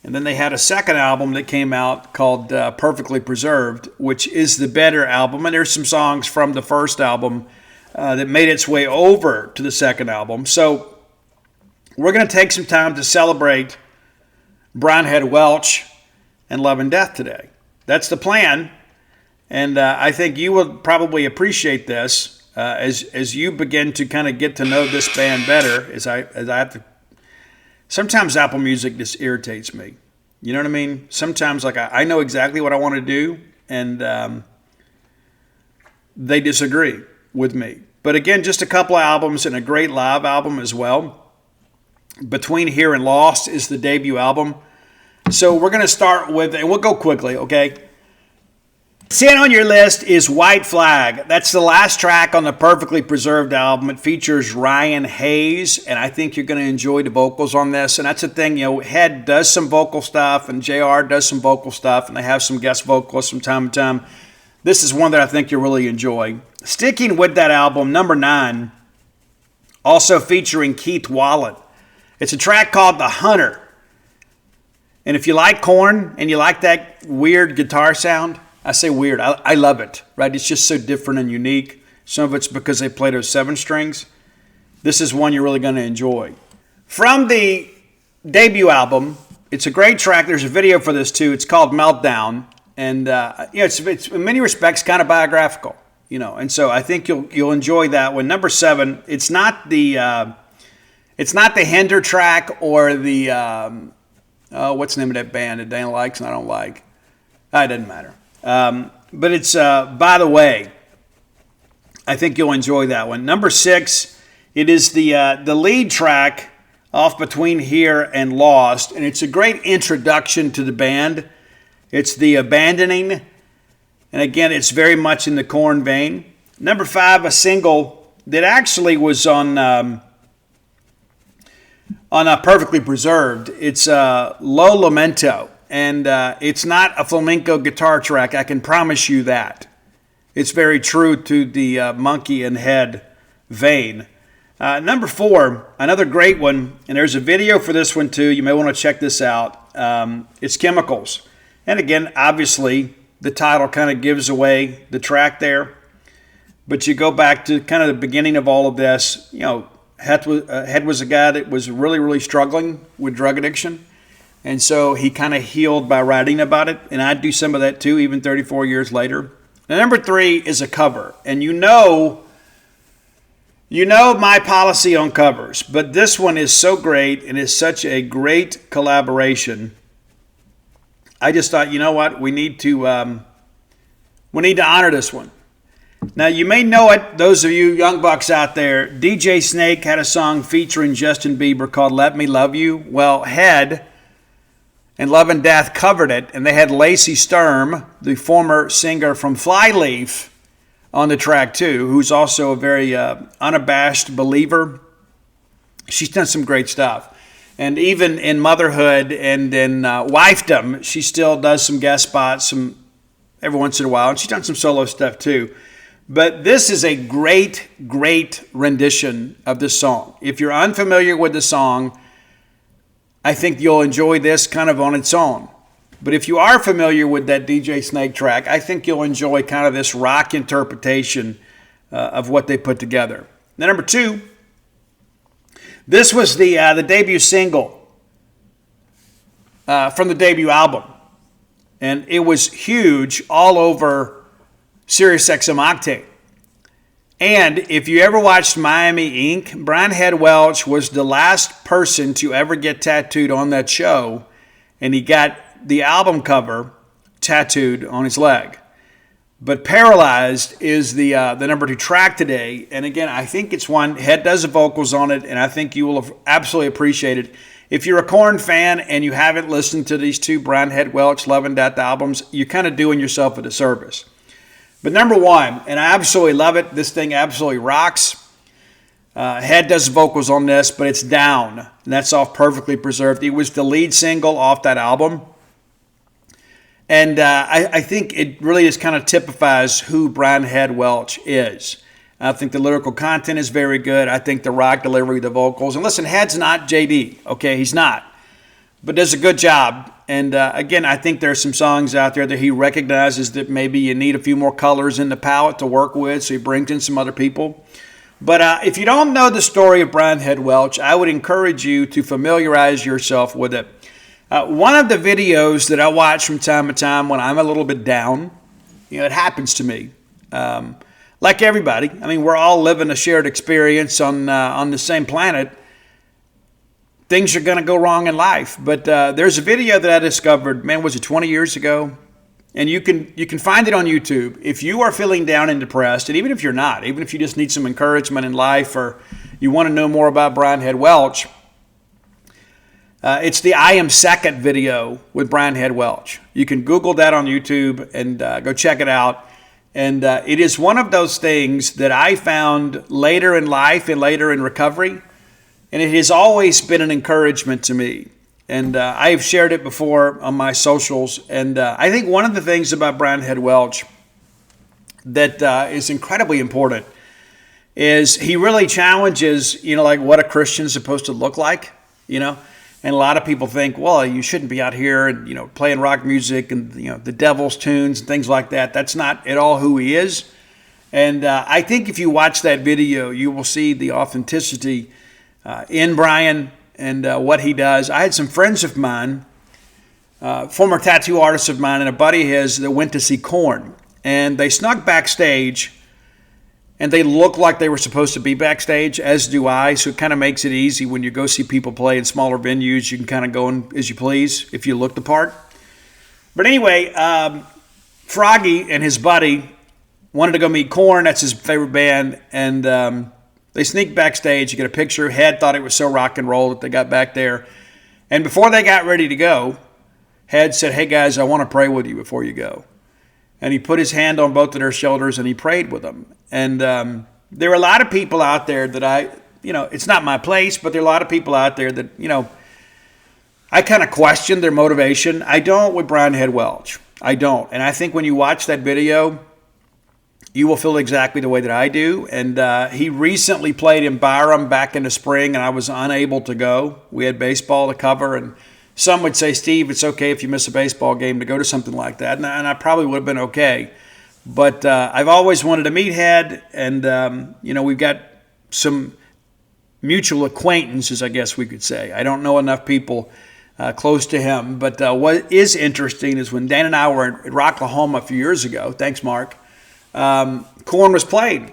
Speaker 1: And then they had a second album that came out called Perfectly Preserved, which is the better album. And there's some songs from the first album that made its way over to the second album. So we're going to take some time to celebrate Brian Head Welch and Love and Death today. That's the plan. And I think you will probably appreciate this. As you begin to kind of get to know this band better, as I have to, sometimes Apple Music just irritates me. You know what I mean? Sometimes I know exactly what I want to do, and they disagree with me. But again, just a couple of albums and a great live album as well. Between Here and Lost is the debut album. So we're going to start with, and we'll go quickly, okay? 10 on your list is White Flag. That's the last track on the Perfectly Preserved album. It features Ryan Hayes, and I think you're going to enjoy the vocals on this. And that's the thing, Head does some vocal stuff, and JR does some vocal stuff, and they have some guest vocalists from time to time. This is one that I think you'll really enjoy. Sticking with that album, number 9, also featuring Keith Wallen. It's a track called The Hunter. And if you like Korn and you like that weird guitar sound, I say weird, I love it, right? It's just so different and unique. Some of it's because they play those 7 strings. This is one you're really going to enjoy. From the debut album, it's a great track. There's a video for this too. It's called Meltdown. And it's in many respects kind of biographical, and so I think you'll enjoy that one. Number 7, it's not the Hinder track or the what's the name of that band that Dana likes and I don't like. It doesn't matter. But it's By the Way. I think you'll enjoy that one. Number 6, it is the lead track off Between Here and Lost, and it's a great introduction to the band. It's the Abandoning, and again, it's very much in the Korn vein. Number 5, a single that actually was on Perfectly Preserved. It's Lo Lamento, and it's not a flamenco guitar track. I can promise you that. It's very true to the Monkey and Head vein. Number 4, another great one, and there's a video for this one too. You may want to check this out. It's Chemicals. And again, obviously, the title kind of gives away the track there. But you go back to kind of the beginning of all of this. Head was a guy that was really, really struggling with drug addiction. And so he kind of healed by writing about it. And I do some of that too, even 34 years later. Now, number 3 is a cover. And you know my policy on covers. But this one is so great and is such a great collaboration. I just thought, you know what, we need to honor this one. Now, you may know it, those of you young bucks out there. DJ Snake had a song featuring Justin Bieber called Let Me Love You. Well, Head and Love and Death covered it, and they had Lacey Sturm, the former singer from Flyleaf, on the track too, who's also a very unabashed believer. She's done some great stuff. And even in Motherhood and in Wifedom, she still does some guest spots every once in a while. And she's done some solo stuff too. But this is a great, great rendition of this song. If you're unfamiliar with the song, I think you'll enjoy this kind of on its own. But if you are familiar with that DJ Snake track, I think you'll enjoy kind of this rock interpretation of what they put together. Now, number 2. This was the debut single from the debut album. And it was huge all over SiriusXM Octane. And if you ever watched Miami Ink., Brian Head Welch was the last person to ever get tattooed on that show. And he got the album cover tattooed on his leg. But Paralyzed is the number 2 track today. And again, I think it's one, Head does the vocals on it, and I think you will absolutely appreciate it. If you're a Korn fan and you haven't listened to these 2 Brian Head Welch Love and Death albums, you're kind of doing yourself a disservice. But number 1, and I absolutely love it, this thing absolutely rocks. Head does the vocals on this, but it's Down, and that's off Perfectly Preserved. It was the lead single off that album. And I think it really just kind of typifies who Brian Head Welch is. I think the lyrical content is very good. I think the rock delivery, the vocals. And listen, Head's not JD, okay? He's not. But does a good job. And again, I think there are some songs out there that he recognizes that maybe you need a few more colors in the palette to work with, so he brings in some other people. But if you don't know the story of Brian Head Welch, I would encourage you to familiarize yourself with it. One of the videos that I watch from time to time when I'm a little bit down, it happens to me. Like everybody, I mean, we're all living a shared experience on the same planet. Things are going to go wrong in life. But there's a video that I discovered, man, was it 20 years ago? And you can find it on YouTube. If you are feeling down and depressed, and even if you're not, even if you just need some encouragement in life or you want to know more about Brian Head Welch, It's the I Am Second video with Brian Head Welch. You can Google that on YouTube and go check it out. And it is one of those things that I found later in life and later in recovery. And it has always been an encouragement to me. And I've shared it before on my socials. And I think one of the things about Brian Head Welch that is incredibly important is he really challenges, like what a Christian is supposed to look like, And a lot of people think, well, you shouldn't be out here and, playing rock music and, the devil's tunes and things like that. That's not at all who he is. And I think if you watch that video, you will see the authenticity in Brian and what he does. I had some friends of mine, former tattoo artists of mine and a buddy of his that went to see Korn. And they snuck backstage, and they look like they were supposed to be backstage, as do I. So it kind of makes it easy when you go see people play in smaller venues. You can kind of go in as you please if you look the part. But anyway, Froggy and his buddy wanted to go meet Korn. That's his favorite band. And they sneaked backstage. You get a picture. Head thought it was so rock and roll that they got back there. And before they got ready to go, Head said, "Hey, guys, I want to pray with you before you go." And he put his hand on both of their shoulders and he prayed with them. And there are a lot of people out there that it's not my place, but there are a lot of people out there that, I kind of question their motivation. I don't with Brian Head Welch. I don't. And I think when you watch that video, you will feel exactly the way that I do. And he recently played in Byram back in the spring, and I was unable to go. We had baseball to cover, and some would say, Steve, it's okay if you miss a baseball game to go to something like that. And I probably would have been okay. But I've always wanted to meet Head, and, we've got some mutual acquaintances, I guess we could say. I don't know enough people close to him. But what is interesting is when Dan and I were in Rocklahoma a few years ago, thanks, Mark, Korn was played.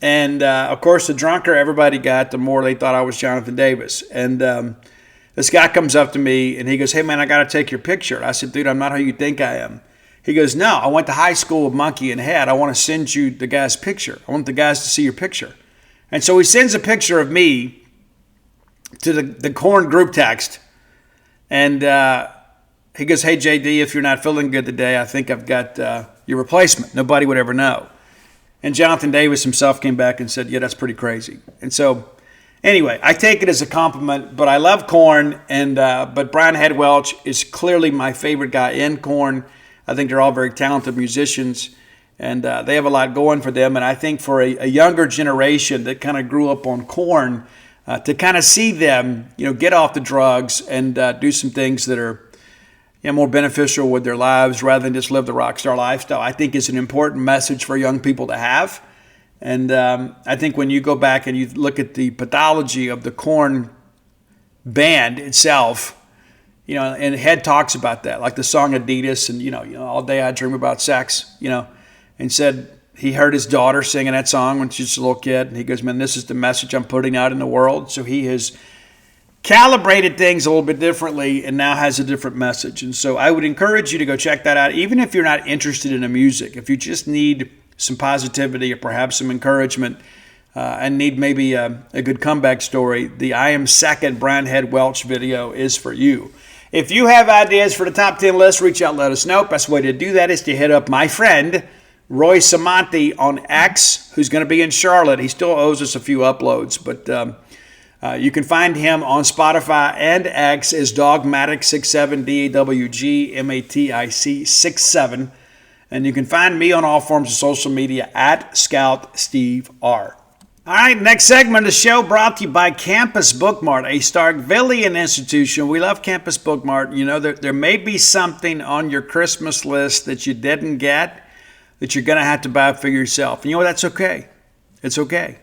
Speaker 1: And, of course, the drunker everybody got, the more they thought I was Jonathan Davis. And this guy comes up to me, and he goes, "Hey, man, I got to take your picture." I said, "Dude, I'm not who you think I am." He goes, "No, I went to high school with Monkey and Head. I want to send you the guy's picture. I want the guys to see your picture." And so he sends a picture of me to the Korn group text. And he goes, "Hey, JD, if you're not feeling good today, I think I've got your replacement. Nobody would ever know." And Jonathan Davis himself came back and said, "Yeah, that's pretty crazy." And so anyway, I take it as a compliment, but I love Korn. But Brian Head Welch is clearly my favorite guy in Korn. I think they're all very talented musicians, and they have a lot going for them. And I think for a younger generation that kind of grew up on Korn, to kind of see them, get off the drugs and do some things that are more beneficial with their lives rather than just live the rock star lifestyle, I think is an important message for young people to have. And I think when you go back and you look at the pathology of the Korn band itself, and Head talks about that, like the song Adidas and, All Day I Dream About Sex, and said he heard his daughter singing that song when she was a little kid. And he goes, "Man, this is the message I'm putting out in the world." So he has calibrated things a little bit differently and now has a different message. And so I would encourage you to go check that out, even if you're not interested in the music. If you just need some positivity or perhaps some encouragement and need maybe a good comeback story, the I Am Second Brian Head Welch video is for you. If you have ideas for the top 10 list, reach out and let us know. Best way to do that is to hit up my friend Roy Samonti on X, who's going to be in Charlotte. He still owes us a few uploads, but you can find him on Spotify and X as Dogmatic67, DAWGMATIC 67. And you can find me on all forms of social media at Scout Steve R. All right, next segment of the show brought to you by Campus Bookmart, a Starkvillian institution. We love Campus Bookmart. There may be something on your Christmas list that you didn't get that you're going to have to buy for yourself. And that's okay. It's okay.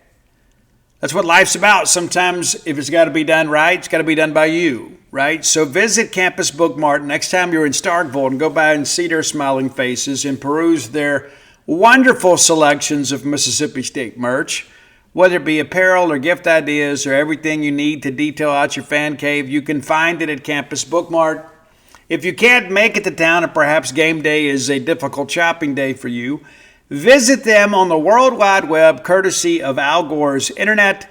Speaker 1: That's what life's about. Sometimes if it's got to be done right, it's got to be done by you, right? So visit Campus Bookmart next time you're in Starkville and go by and see their smiling faces and peruse their wonderful selections of Mississippi State merch. Whether it be apparel or gift ideas or everything you need to detail out your fan cave, you can find it at Campus Bookmart. If you can't make it to town, or perhaps game day is a difficult shopping day for you, visit them on the World Wide Web, courtesy of Al Gore's internet,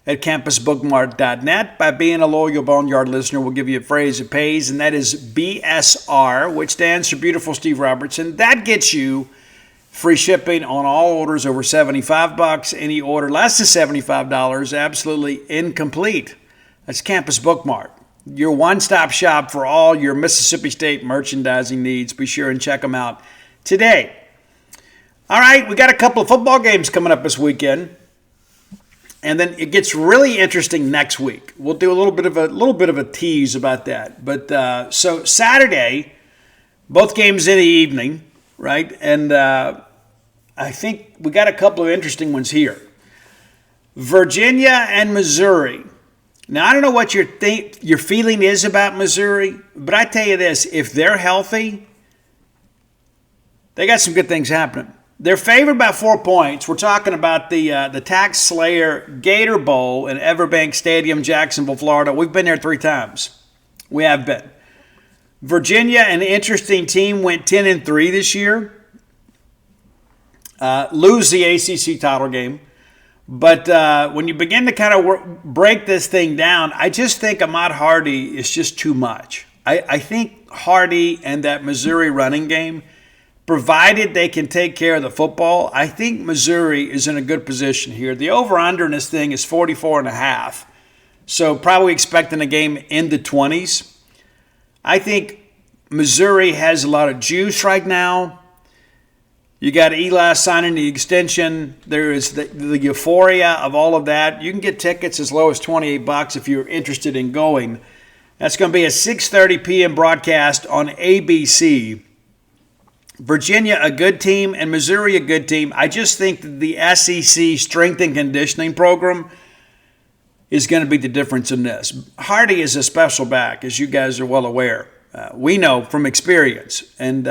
Speaker 1: at campusbookmart.net. By being a loyal Boneyard listener, we'll give you a phrase that pays, and that is BSR, which stands for Beautiful Steve Robertson. That gets you free shipping on all orders over $75. Any order less than $75, absolutely incomplete. That's Campus Bookmart, your one-stop shop for all your Mississippi State merchandising needs. Be sure and check them out today. All right, we got a couple of football games coming up this weekend. And then it gets really interesting next week. We'll do a little bit of a tease about that. But so Saturday, both games in the evening, right? And I think we got a couple of interesting ones here. Virginia and Missouri. Now I don't know what your feeling is about Missouri, but I tell you this: if they're healthy, they got some good things happening. They're favored by 4 points. We're talking about the Tax Slayer Gator Bowl in Everbank Stadium, Jacksonville, Florida. We've been there 3 times. We have been. Virginia, an interesting team, went 10-3 this year. Lose the ACC title game. But when you begin to kind of break this thing down, I just think Ahmad Hardy is just too much. I think Hardy and that Missouri running game, provided they can take care of the football, I think Missouri is in a good position here. The over-under in this thing is 44.5. So probably expecting a game in the 20s. I think Missouri has a lot of juice right now. You got Eli signing the extension. There is the euphoria of all of that. You can get tickets as low as $28 if you're interested in going. That's going to be a 6:30 p.m. broadcast on ABC. Virginia, a good team, and Missouri, a good team. I just think that the SEC strength and conditioning program is going to be the difference in this. Hardy is a special back, as you guys are well aware. We know from experience. And,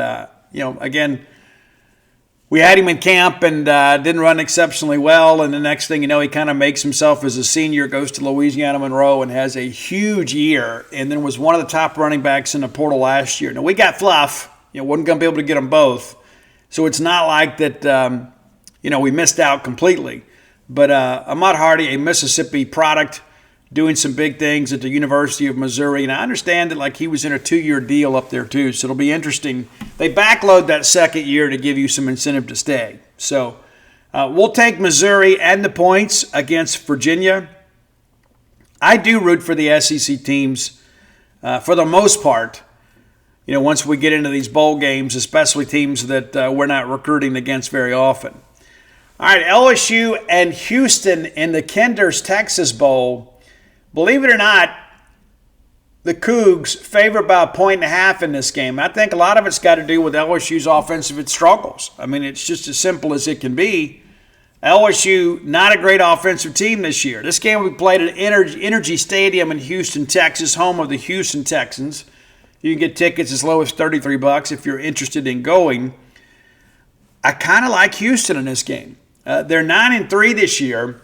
Speaker 1: again, we had him in camp and didn't run exceptionally well. And the next thing you know, he kind of makes himself as a senior, goes to Louisiana Monroe and has a huge year. And then was one of the top running backs in the portal last year. Now, we got fluff. Wasn't going to be able to get them both. So it's not like that, we missed out completely. But Ahmad Hardy, a Mississippi product, doing some big things at the University of Missouri. And I understand that he was in a 2-year deal up there too. So it'll be interesting. They backload that second year to give you some incentive to stay. So we'll take Missouri and the points against Virginia. I do root for the SEC teams for the most part. Once we get into these bowl games, especially teams that we're not recruiting against very often. All right, LSU and Houston in the Kinder's Texas Bowl. Believe it or not, the Cougs favored by 1.5 in this game. I think a lot of it's got to do with LSU's offensive struggles. I mean, it's just as simple as it can be. LSU, not a great offensive team this year. This game will be played at Energy Stadium in Houston, Texas, home of the Houston Texans. You can get tickets as low as $33 if you're interested in going. I kind of like Houston in this game. They're 9-3 this year,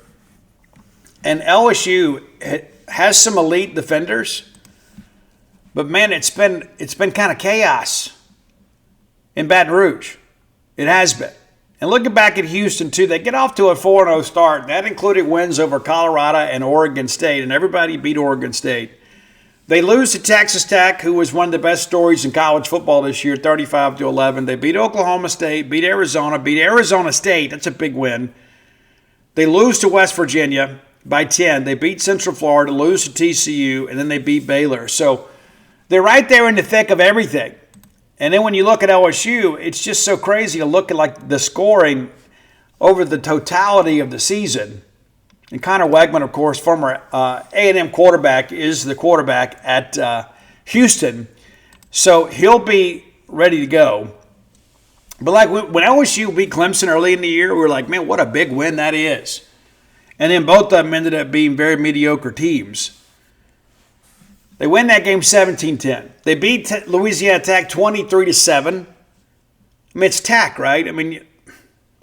Speaker 1: and LSU has some elite defenders. But man, it's been kind of chaos in Baton Rouge. It has been. And looking back at Houston too, they get off to a 4-0 start. That included wins over Colorado and Oregon State, and everybody beat Oregon State. They lose to Texas Tech, who was one of the best stories in college football this year, 35-11. They beat Oklahoma State, beat Arizona State. That's a big win. They lose to West Virginia by 10. They beat Central Florida, lose to TCU, and then they beat Baylor. So they're right there in the thick of everything. And then when you look at LSU, it's just so crazy to look at the scoring over the totality of the season. And Connor Wegman, of course, former A&M quarterback, is the quarterback at Houston. So he'll be ready to go. But when LSU beat Clemson early in the year, we were like, man, what a big win that is. And then both of them ended up being very mediocre teams. They win that game 17-10. They beat Louisiana Tech 23-7. I mean, it's Tech, right? I mean,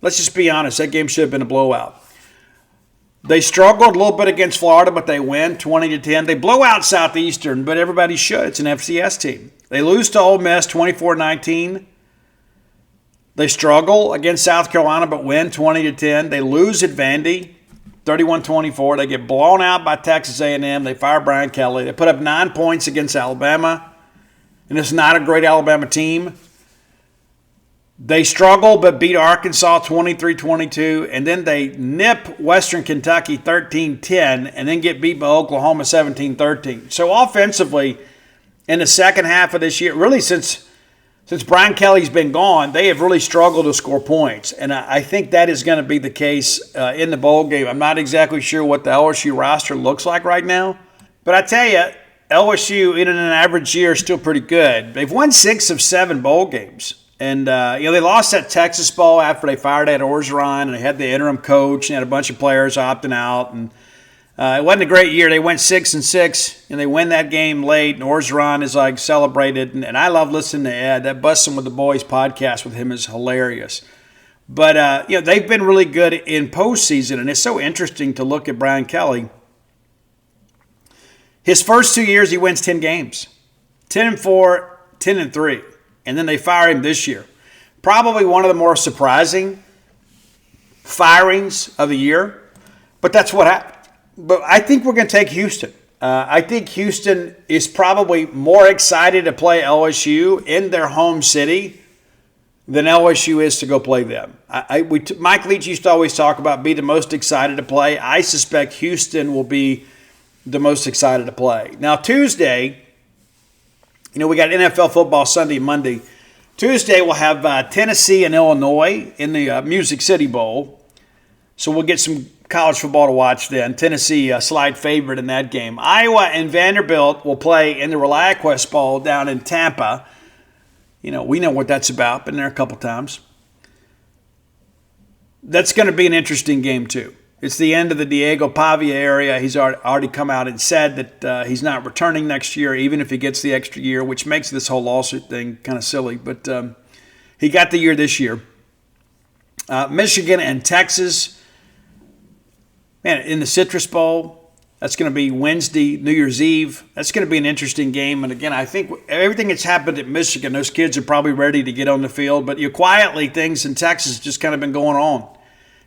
Speaker 1: let's just be honest. That game should have been a blowout. They struggled a little bit against Florida, but they win 20-10. They blow out Southeastern, but everybody should. It's an FCS team. They lose to Ole Miss 24-19. They struggle against South Carolina, but win 20-10. They lose at Vandy 31-24. They get blown out by Texas A&M. They fire Brian Kelly. They put up 9 points against Alabama, and it's not a great Alabama team. They struggle but beat Arkansas 23-22, and then they nip Western Kentucky 13-10, and then get beat by Oklahoma 17-13. So offensively, in the second half of this year, really since Brian Kelly's been gone, they have really struggled to score points. And I think that is going to be the case in the bowl game. I'm not exactly sure what the LSU roster looks like right now. But I tell you, LSU, in an average year, is still pretty good. They've won 6 of 7 bowl games. And, they lost that Texas Bowl after they fired Ed Orgeron, and they had the interim coach, and had a bunch of players opting out. And it wasn't a great year. They went 6-6, and they win that game late, and Orgeron is, celebrated. And I love listening to Ed. That Bussin' with the Boys podcast with him is hilarious. But, they've been really good in postseason, and it's so interesting to look at Brian Kelly. His first 2 years, he wins 10 games. 10-4, 10-3. And then they fire him this year. Probably one of the more surprising firings of the year. But that's what happened. But I think we're going to take Houston. I think Houston is probably more excited to play LSU in their home city than LSU is to go play them. Mike Leach used to always talk about be the most excited to play. I suspect Houston will be the most excited to play. Now, Tuesday, we got NFL football Sunday and Monday. Tuesday, we'll have Tennessee and Illinois in the Music City Bowl. So we'll get some college football to watch then. Tennessee, a slight favorite in that game. Iowa and Vanderbilt will play in the ReliaQuest Bowl down in Tampa. We know what that's about. Been there a couple times. That's going to be an interesting game, too. It's the end of the Diego Pavia area. He's already come out and said that he's not returning next year, even if he gets the extra year, which makes this whole lawsuit thing kind of silly. But he got the year this year. Michigan and Texas, man, in the Citrus Bowl. That's going to be Wednesday, New Year's Eve. That's going to be an interesting game. And again, I think everything that's happened at Michigan, those kids are probably ready to get on the field. But quietly, things in Texas just kind of been going on.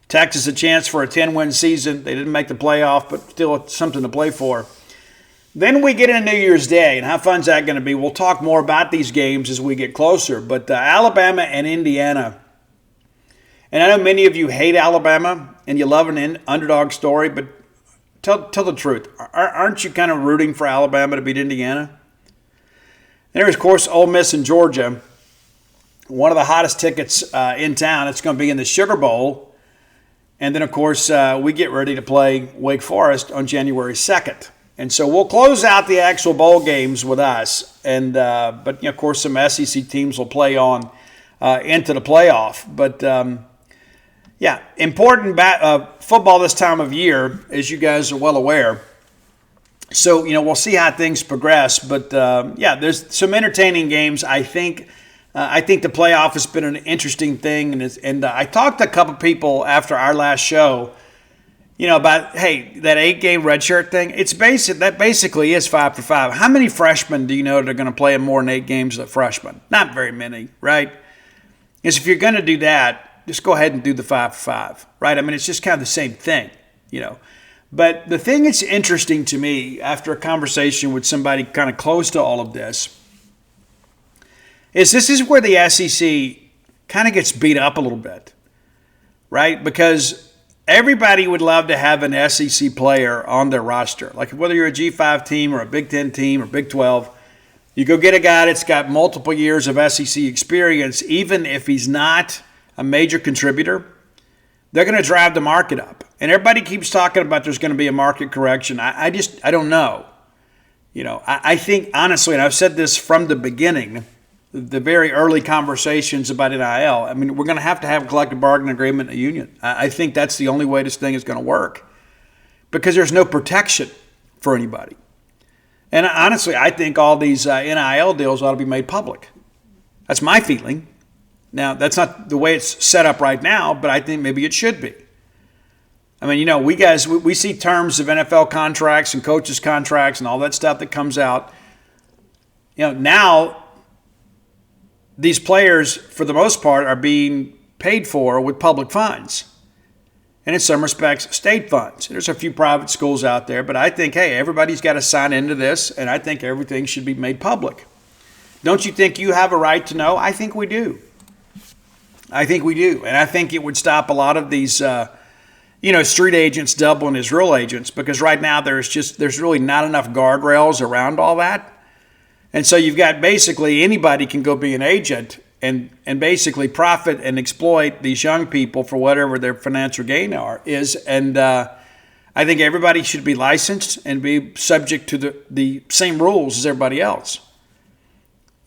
Speaker 1: Texas a chance for a 10-win season. They didn't make the playoff, but still something to play for. Then we get into New Year's Day, and how fun is that going to be? We'll talk more about these games as we get closer. But Alabama and Indiana. And I know many of you hate Alabama, and you love an underdog story, but tell the truth. Aren't you kind of rooting for Alabama to beat Indiana? And there's, of course, Ole Miss and Georgia. One of the hottest tickets in town. It's going to be in the Sugar Bowl. And then, of course, we get ready to play Wake Forest on January 2nd. And so we'll close out the actual bowl games with us. And but, of course, some SEC teams will play on into the playoff. But, important football this time of year, as you guys are well aware. So, we'll see how things progress. But, there's some entertaining games, I think. I think the playoff has been an interesting thing, and I talked to a couple people after our last show, about that 8-game redshirt thing. That basically is 5 for 5. How many freshmen do you know that are going to play in more than 8 games as a freshman? Not very many, right? Because if you're going to do that, just go ahead and do the 5 for 5, right? I mean, it's just kind of the same thing, But the thing that's interesting to me after a conversation with somebody kind of close to all of this this is where the SEC kind of gets beat up a little bit, right? Because everybody would love to have an SEC player on their roster. Like whether you're a G5 team or a Big Ten team or Big 12, you go get a guy that's got multiple years of SEC experience, even if he's not a major contributor, they're going to drive the market up. And everybody keeps talking about there's going to be a market correction. I don't know. I think, honestly, and I've said this from the beginning, the very early conversations about NIL, I mean, we're going to have a collective bargaining agreement and a union. I think that's the only way this thing is going to work because there's no protection for anybody. And honestly, I think all these NIL deals ought to be made public. That's my feeling. Now, that's not the way it's set up right now, but I think maybe it should be. I mean, we see terms of NFL contracts and coaches' contracts and all that stuff that comes out. Now these players, for the most part, are being paid for with public funds. and in some respects, state funds. There's a few private schools out there, but I think, hey, everybody's got to sign into this, and I think everything should be made public. Don't you think you have a right to know? I think we do. I think we do. And I think it would stop a lot of these, street agents doubling as real agents, because right now there's really not enough guardrails around all that. And so you've got basically anybody can go be an agent and basically profit and exploit these young people for whatever their financial gain is. And I think everybody should be licensed and be subject to the same rules as everybody else.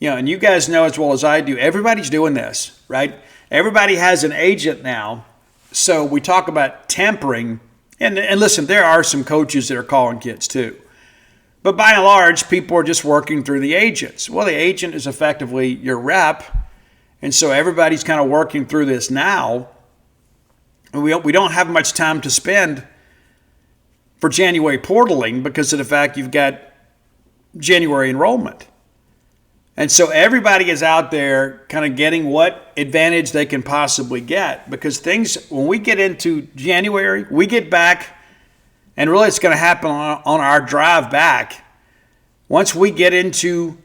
Speaker 1: And you guys know as well as I do, everybody's doing this, right? Everybody has an agent now. So we talk about tampering. And listen, there are some coaches that are calling kids too. But by and large, people are just working through the agents. Well, the agent is effectively your rep. And so everybody's kind of working through this now. And we don't have much time to spend for January portaling because of the fact you've got January enrollment. And so everybody is out there kind of getting what advantage they can possibly get, because when we get into January, we get back, and really it's going to happen on our drive back. Once we get into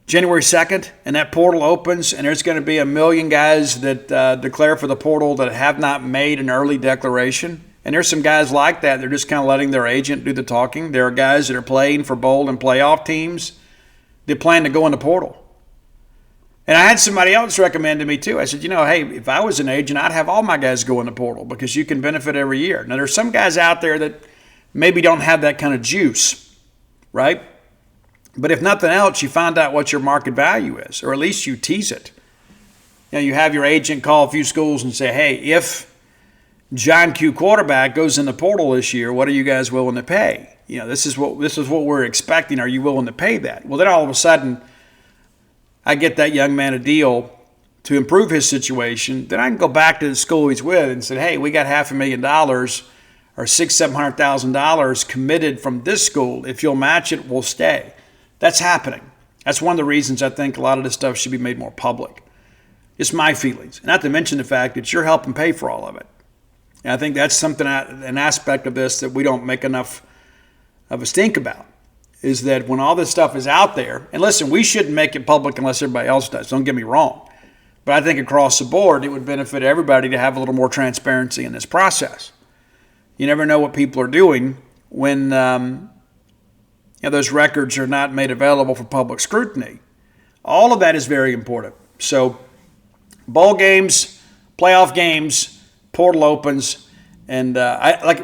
Speaker 1: January 2nd and that portal opens, and there's going to be 1 million guys that declare for the portal that have not made an early declaration. And there's some guys like that. They're just kind of letting their agent do the talking. There are guys that are playing for bowl and playoff teams. They plan to go in the portal. And I had somebody else recommend to me too. I said, hey, if I was an agent, I'd have all my guys go in the portal because you can benefit every year. Now, there's some guys out there that maybe don't have that kind of juice, right? But if nothing else, you find out what your market value is, or at least you tease it. You have your agent call a few schools and say, hey, if John Q quarterback goes in the portal this year, what are you guys willing to pay? This is what we're expecting. Are you willing to pay that? Well, then all of a sudden, I get that young man a deal to improve his situation. Then I can go back to the school he's with and say, hey, we got $500,000 or $600,000-$700,000 committed from this school. If you'll match it, we'll stay. That's happening. That's one of the reasons I think a lot of this stuff should be made more public. It's my feelings. Not to mention the fact that you're helping pay for all of it. And I think that's an aspect of this that we don't make enough of a stink about, is that when all this stuff is out there, and listen, we shouldn't make it public unless everybody else does, don't get me wrong, but I think across the board it would benefit everybody to have a little more transparency in this process. You never know what people are doing when those records are not made available for public scrutiny. All of that is very important. So bowl games, playoff games, portal opens. And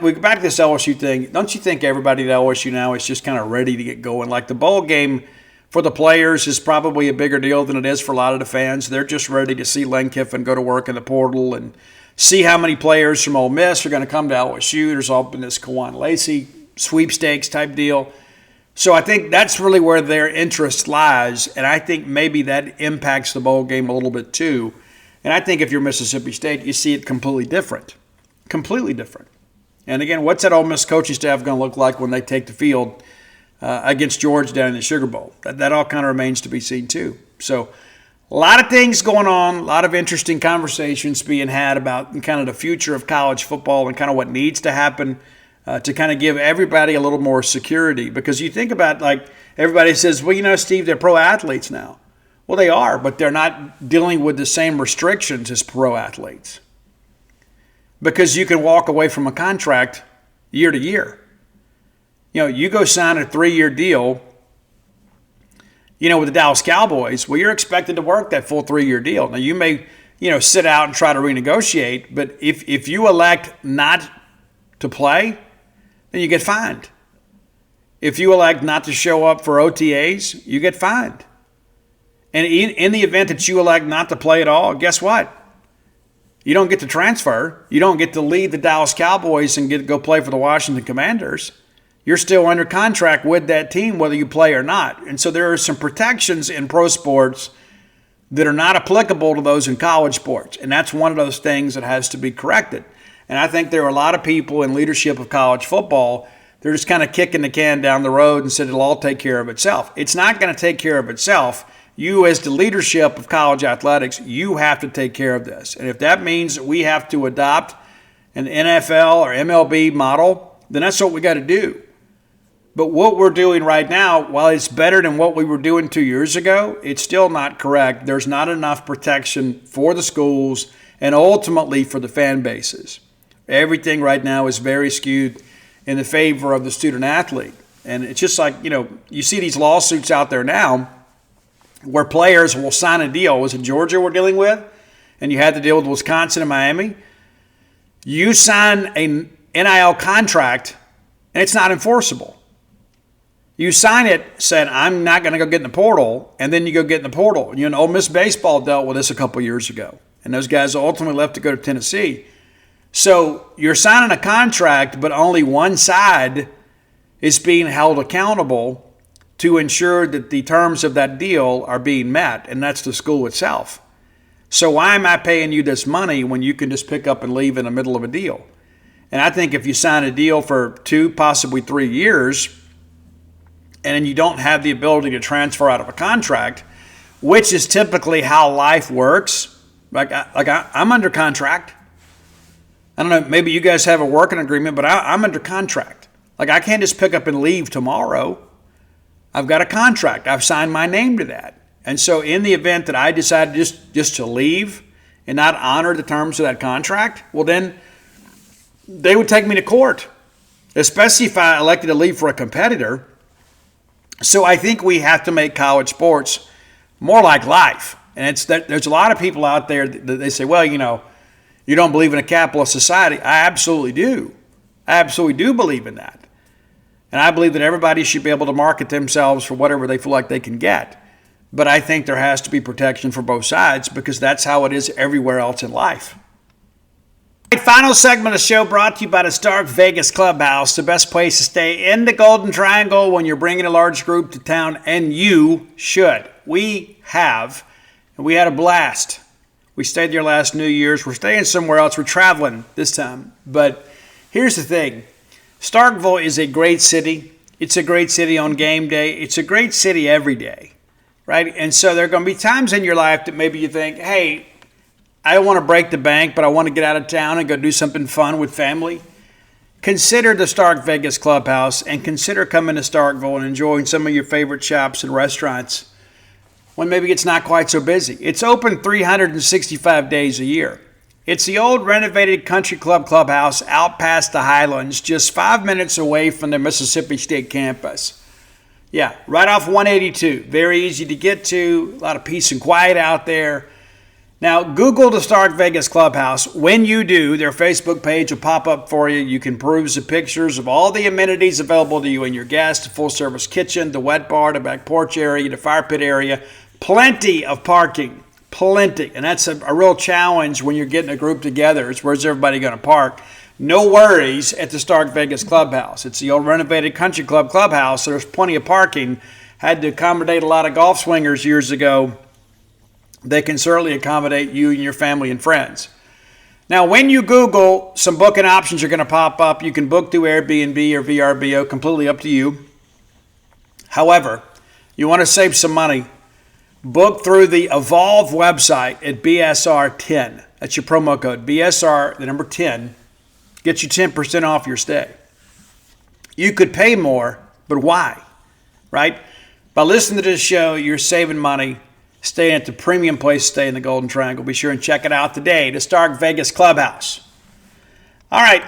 Speaker 1: we go back to this LSU thing. Don't you think everybody at LSU now is just kind of ready to get going? Like the bowl game for the players is probably a bigger deal than it is for a lot of the fans. They're just ready to see Lane Kiffin go to work in the portal and see how many players from Ole Miss are going to come to LSU. There's all been this Kawan Lacey sweepstakes type deal. So I think that's really where their interest lies, and I think maybe that impacts the bowl game a little bit too. And I think if you're Mississippi State, you see it completely different. Completely different. And again, what's that Ole Miss coaching staff going to look like when they take the field against Georgia down in the Sugar Bowl? That all kind of remains to be seen too. So a lot of things going on, a lot of interesting conversations being had about kind of the future of college football and kind of what needs to happen to kind of give everybody a little more security. Because you think about, like, everybody says, well, Steve, they're pro athletes now. Well, they are, but they're not dealing with the same restrictions as pro athletes. Because you can walk away from a contract year to year. You go sign a 3-year deal, with the Dallas Cowboys. Well, you're expected to work that full 3-year deal. Now, you may, sit out and try to renegotiate, but if you elect not to play, then you get fined. If you elect not to show up for OTAs, you get fined. And in the event that you elect not to play at all, guess what? You don't get to transfer. You don't get to lead the Dallas Cowboys and get to go play for the Washington Commanders. You're still under contract with that team whether you play or not. And so there are some protections in pro sports that are not applicable to those in college sports. And that's one of those things that has to be corrected. And I think there are a lot of people in leadership of college football, they're just kind of kicking the can down the road and said it'll all take care of itself. It's not going to take care of itself. You, as the leadership of college athletics, you have to take care of this. And if that means that we have to adopt an NFL or MLB model, then that's what we got to do. But what we're doing right now, while it's better than what we were doing 2 years ago, it's still not correct. There's not enough protection for the schools and ultimately for the fan bases. Everything right now is very skewed in the favor of the student athlete. And it's just like, you see these lawsuits out there now where players will sign a deal. Was it Georgia we're dealing with? And you had to deal with Wisconsin and Miami. You sign an NIL contract and it's not enforceable. You sign it, said, I'm not going to go get in the portal, and then you go get in the portal. Ole Miss Baseball dealt with this a couple years ago, and those guys ultimately left to go to Tennessee. So you're signing a contract, but only one side is being held accountable to ensure that the terms of that deal are being met, and that's the school itself. So why am I paying you this money when you can just pick up and leave in the middle of a deal? And I think if you sign a deal for 2, possibly 3 years, and then you don't have the ability to transfer out of a contract, which is typically how life works. I'm under contract. I don't know, maybe you guys have a working agreement, but I'm under contract. I can't just pick up and leave tomorrow. I've got a contract. I've signed my name to that. And so in the event that I decide just to leave and not honor the terms of that contract, well then they would take me to court, especially if I elected to leave for a competitor. So I think we have to make college sports more like life. And it's that there's a lot of people out there that they say, well, you don't believe in a capitalist society. I absolutely do. I absolutely do believe in that. And I believe that everybody should be able to market themselves for whatever they feel like they can get. But I think there has to be protection for both sides because that's how it is everywhere else in life. Final segment of the show brought to you by the Stark Vegas Clubhouse, the best place to stay in the Golden Triangle when you're bringing a large group to town, and you should. We had a blast. We stayed there last New Year's. We're staying somewhere else. We're traveling this time. But here's the thing. Starkville is a great city. It's a great city on game day. It's a great city every day, right? And so there are going to be times in your life that maybe you think, hey, I don't want to break the bank, but I want to get out of town and go do something fun with family. Consider the Stark Vegas Clubhouse and consider coming to Starkville and enjoying some of your favorite shops and restaurants when maybe it's not quite so busy. It's open 365 days a year. It's the old renovated country club clubhouse out past the Highlands, just 5 minutes away from the Mississippi State campus. Yeah, right off 182. Very easy to get to, a lot of peace and quiet out there. Now, Google the Stark Vegas Clubhouse. When you do, their Facebook page will pop up for you. You can peruse the pictures of all the amenities available to you and your guests, the full-service kitchen, the wet bar, the back porch area, the fire pit area. Plenty of parking. Plenty. And that's a real challenge when you're getting a group together. It's where's everybody going to park? No worries at the Stark Vegas Clubhouse. It's the old renovated country club clubhouse. So there's plenty of parking. Had to accommodate a lot of golf swingers years ago. They can certainly accommodate you and your family and friends. Now, when you Google, some booking options are going to pop up. You can book through Airbnb or VRBO, completely up to you. However, you want to save some money, book through the Evolve website at BSR10. That's your promo code, BSR, the number 10. Gets you 10% off your stay. You could pay more, but why? Right? By listening to this show, you're saving money, staying at the premium place to stay in the Golden Triangle. Be sure and check it out today, the Stark Vegas Clubhouse. All right,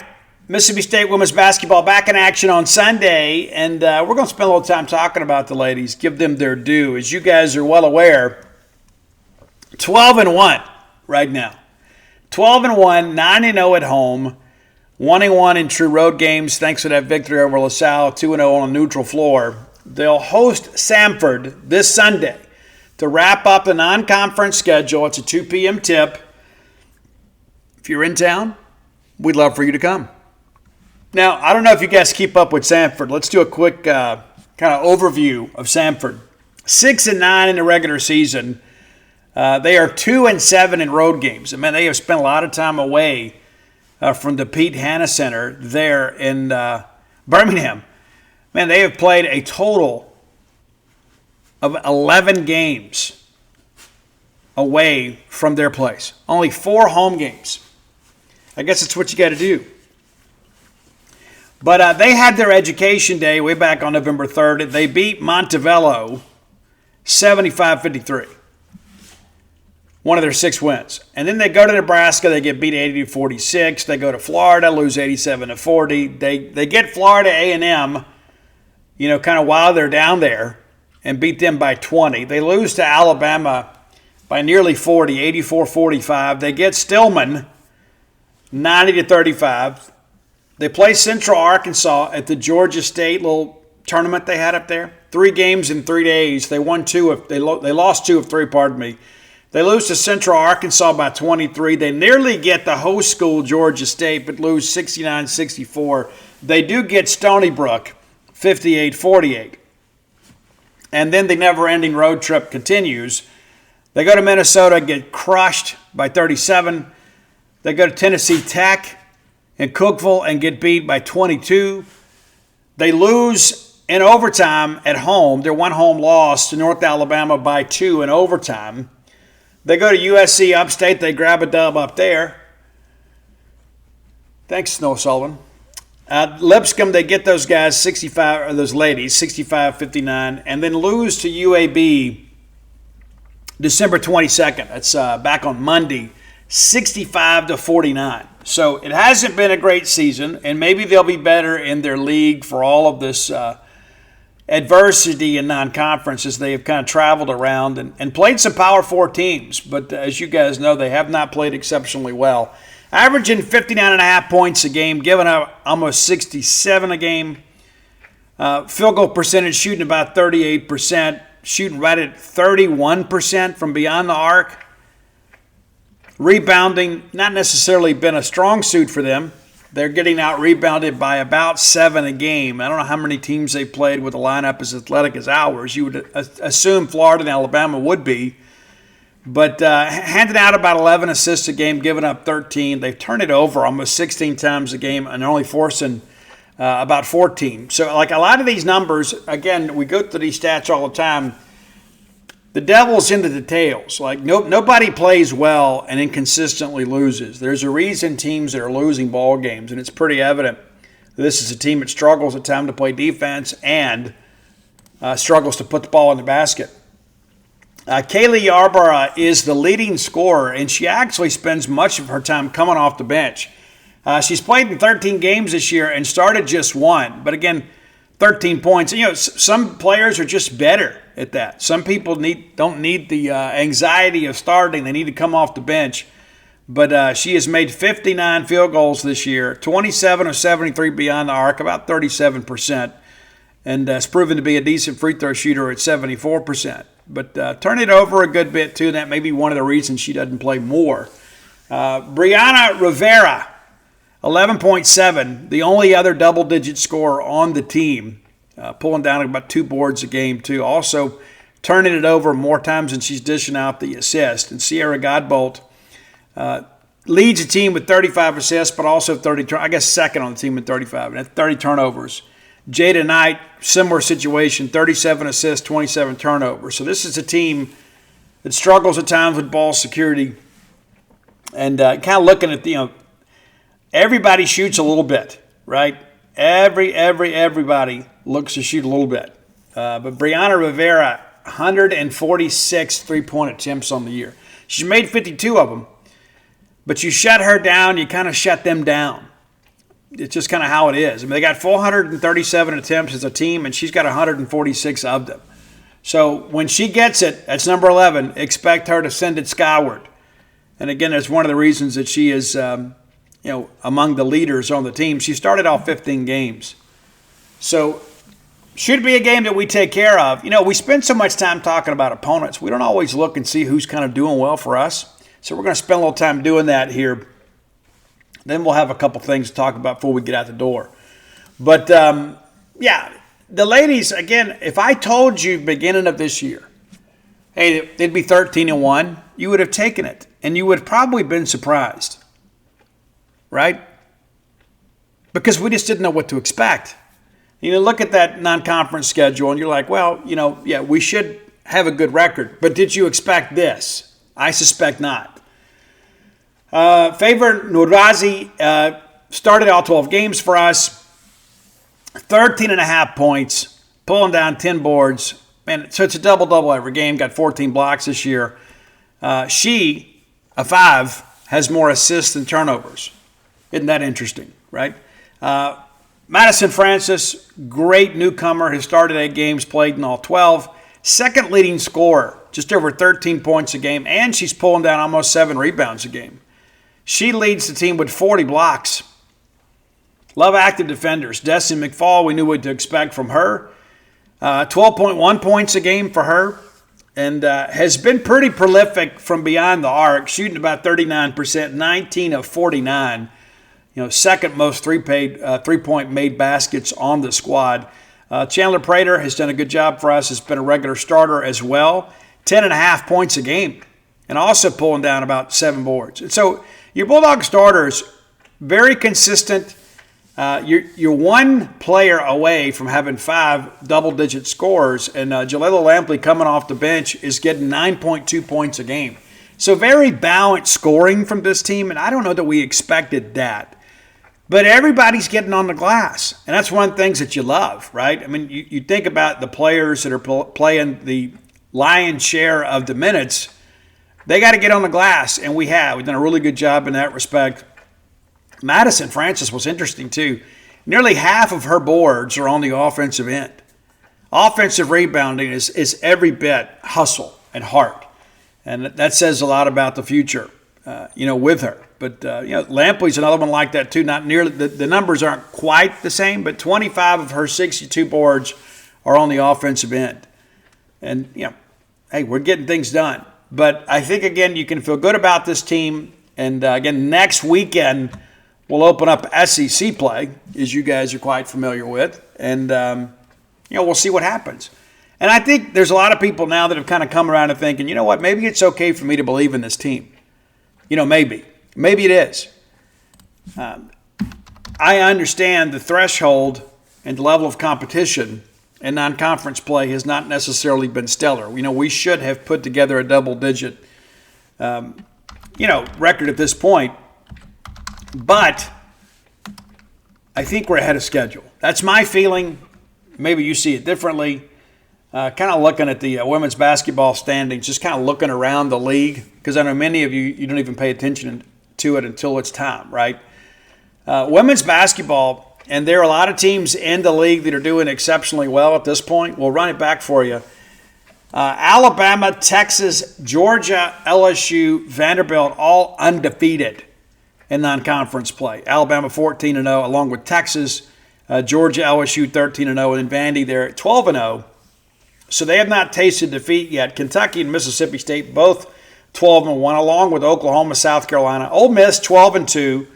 Speaker 1: Mississippi State women's basketball back in action on Sunday, and we're going to spend a little time talking about the ladies, give them their due. As you guys are well aware, 12-1 right now. 12-1, 9-0 at home, 1-1 in true road games thanks to that victory over LaSalle, 2-0 on a neutral floor. They'll host Samford this Sunday to wrap up the non-conference schedule. It's a 2 p.m. tip. If you're in town, we'd love for you to come. Now, I don't know if you guys keep up with Samford. Let's do a quick kind of overview of Samford. 6-9 in the regular season. They are 2-7 in road games. I mean, they have spent a lot of time away from the Pete Hanna Center there in Birmingham. Man, they have played a total of 11 games away from their place. Only 4 home games. I guess it's what you got to do. But they had their education day way back on November 3rd. They beat Montevallo 75-53. One of their 6 wins. And then they go to Nebraska. They get beat 80-46. They go to Florida, lose 87-40. They get Florida A&M, kind of while they're down there, and beat them by 20. They lose to Alabama by nearly 40, 84-45. They get Stillman 90-35. They play Central Arkansas at the Georgia State little tournament they had up there. 3 games in 3 days. They won 2 they lost 2 of 3, pardon me. They lose to Central Arkansas by 23. They nearly get the host school, Georgia State, but lose 69-64. They do get Stony Brook 58-48. And then the never-ending road trip continues. They go to Minnesota, get crushed by 37. They go to Tennessee Tech in Cookeville and get beat by 22. They lose in overtime at home. Their one home loss to North Alabama by 2 in overtime. They go to USC Upstate. They grab a dub up there. Thanks, Snow Sullivan. Lipscomb, they get those guys 65, or those ladies 65-59, and then lose to UAB December 22nd. That's back on Monday, 65-49. So it hasn't been a great season, and maybe they'll be better in their league for all of this adversity in non-conference as they have kind of traveled around and played some Power 4 teams. But as you guys know, they have not played exceptionally well. Averaging 59.5 points a game, giving up almost 67 a game. Field goal percentage shooting about 38%, shooting right at 31% from beyond the arc. Rebounding, not necessarily been a strong suit for them. They're getting out-rebounded by about 7 a game. I don't know how many teams they played with a lineup as athletic as ours. You would assume Florida and Alabama would be. But handing out about 11 assists a game, giving up 13. They've turned it over almost 16 times a game and only forcing about 14. So, like a lot of these numbers, again, we go through these stats all the time. The devil's in the details. Like nobody plays well and inconsistently loses. There's a reason teams that are losing ball games, and it's pretty evident that this is a team that struggles at time to play defense and struggles to put the ball in the basket. Kaylee Yarborough is the leading scorer, and she actually spends much of her time coming off the bench. She's played in 13 games this year and started just 1. But again, 13 points. Some players are just better at that. Some people don't need the anxiety of starting. They need to come off the bench. But she has made 59 field goals this year, 27 of 73 beyond the arc, about 37%. And has proven to be a decent free throw shooter at 74%. But turn it over a good bit, too. That may be one of the reasons she doesn't play more. Brianna Rivera, 11.7, the only other double-digit scorer on the team, pulling down about 2 boards a game, too. Also turning it over more times than she's dishing out the assist. And Sierra Godbolt leads the team with 35 assists, but also 30, I guess second on the team with 35, and 30 turnovers. Jada Knight, similar situation, 37 assists, 27 turnovers. So this is a team that struggles at times with ball security. And kind of looking at, everybody shoots a little bit, right? Everybody looks to shoot a little bit. But Brianna Rivera, 146 three-point attempts on the year. She's made 52 of them. But you shut her down, you kind of shut them down. It's just kind of how it is. I mean, they got 437 attempts as a team, and she's got 146 of them. So when she gets it, that's number 11, expect her to send it skyward. And again, that's one of the reasons that she is, among the leaders on the team. She started off 15 games. So should be a game that we take care of. We spend so much time talking about opponents. We don't always look and see who's kind of doing well for us. So we're going to spend a little time doing that here. Then we'll have a couple things to talk about before we get out the door. But, the ladies, again, if I told you beginning of this year, hey, they'd be 13-1, you would have taken it. And you would have probably been surprised. Right? Because we just didn't know what to expect. Look at that non-conference schedule, and you're like, well, we should have a good record. But did you expect this? I suspect not. Favor Nurazi started all 12 games for us. 13.5 points, pulling down 10 boards. Man, so it's a double-double every game. Got 14 blocks this year. She, a 5, has more assists than turnovers. Isn't that interesting, right? Madison Francis, great newcomer, has started 8 games, played in all 12. Second leading scorer, just over 13 points a game, and she's pulling down almost 7 rebounds a game. She leads the team with 40 blocks. Love active defenders. Destiny McFall, we knew what to expect from her. 12.1 points a game for her, and has been pretty prolific from beyond the arc, shooting about 39%, 19 of 49. Second most three-point made baskets on the squad. Chandler Prater has done a good job for us. Has been a regular starter as well. 10.5 points a game, and also pulling down about 7 boards. And so your Bulldog starters, very consistent. You're one player away from having 5 double-digit scores, and Jalila Lampley coming off the bench is getting 9.2 points a game. So very balanced scoring from this team, and I don't know that we expected that. But everybody's getting on the glass, and that's one of the things that you love, right? I mean, you think about the players that are playing the lion's share of the minutes. They got to get on the glass, and we have. We've done a really good job in that respect. Madison Francis was interesting, too. Nearly half of her boards are on the offensive end. Offensive rebounding is every bit hustle and heart, and that says a lot about the future, with her. But, Lampley's another one like that, too. Not nearly, the numbers aren't quite the same, but 25 of her 62 boards are on the offensive end. And, hey, we're getting things done. But I think, again, you can feel good about this team. And, again, next weekend we'll open up SEC play, as you guys are quite familiar with. And, we'll see what happens. And I think there's a lot of people now that have kind of come around to thinking, you know what, maybe it's okay for me to believe in this team. Maybe. Maybe it is. I understand the threshold and the level of competition in non-conference play has not necessarily been stellar. We should have put together a double-digit, record at this point. But I think we're ahead of schedule. That's my feeling. Maybe you see it differently. Kind of looking at the women's basketball standings, just kind of looking around the league, because I know many of you don't even pay attention to it until it's time, right? Women's basketball, and there are a lot of teams in the league that are doing exceptionally well at this point. We'll run it back for you. Alabama, Texas, Georgia, LSU, Vanderbilt, all undefeated in non-conference play. Alabama 14-0, along with Texas, Georgia, LSU 13-0, and Vandy there at 12-0. So they have not tasted defeat yet. Kentucky and Mississippi State both 12-1, along with Oklahoma, South Carolina. Ole Miss 12-2,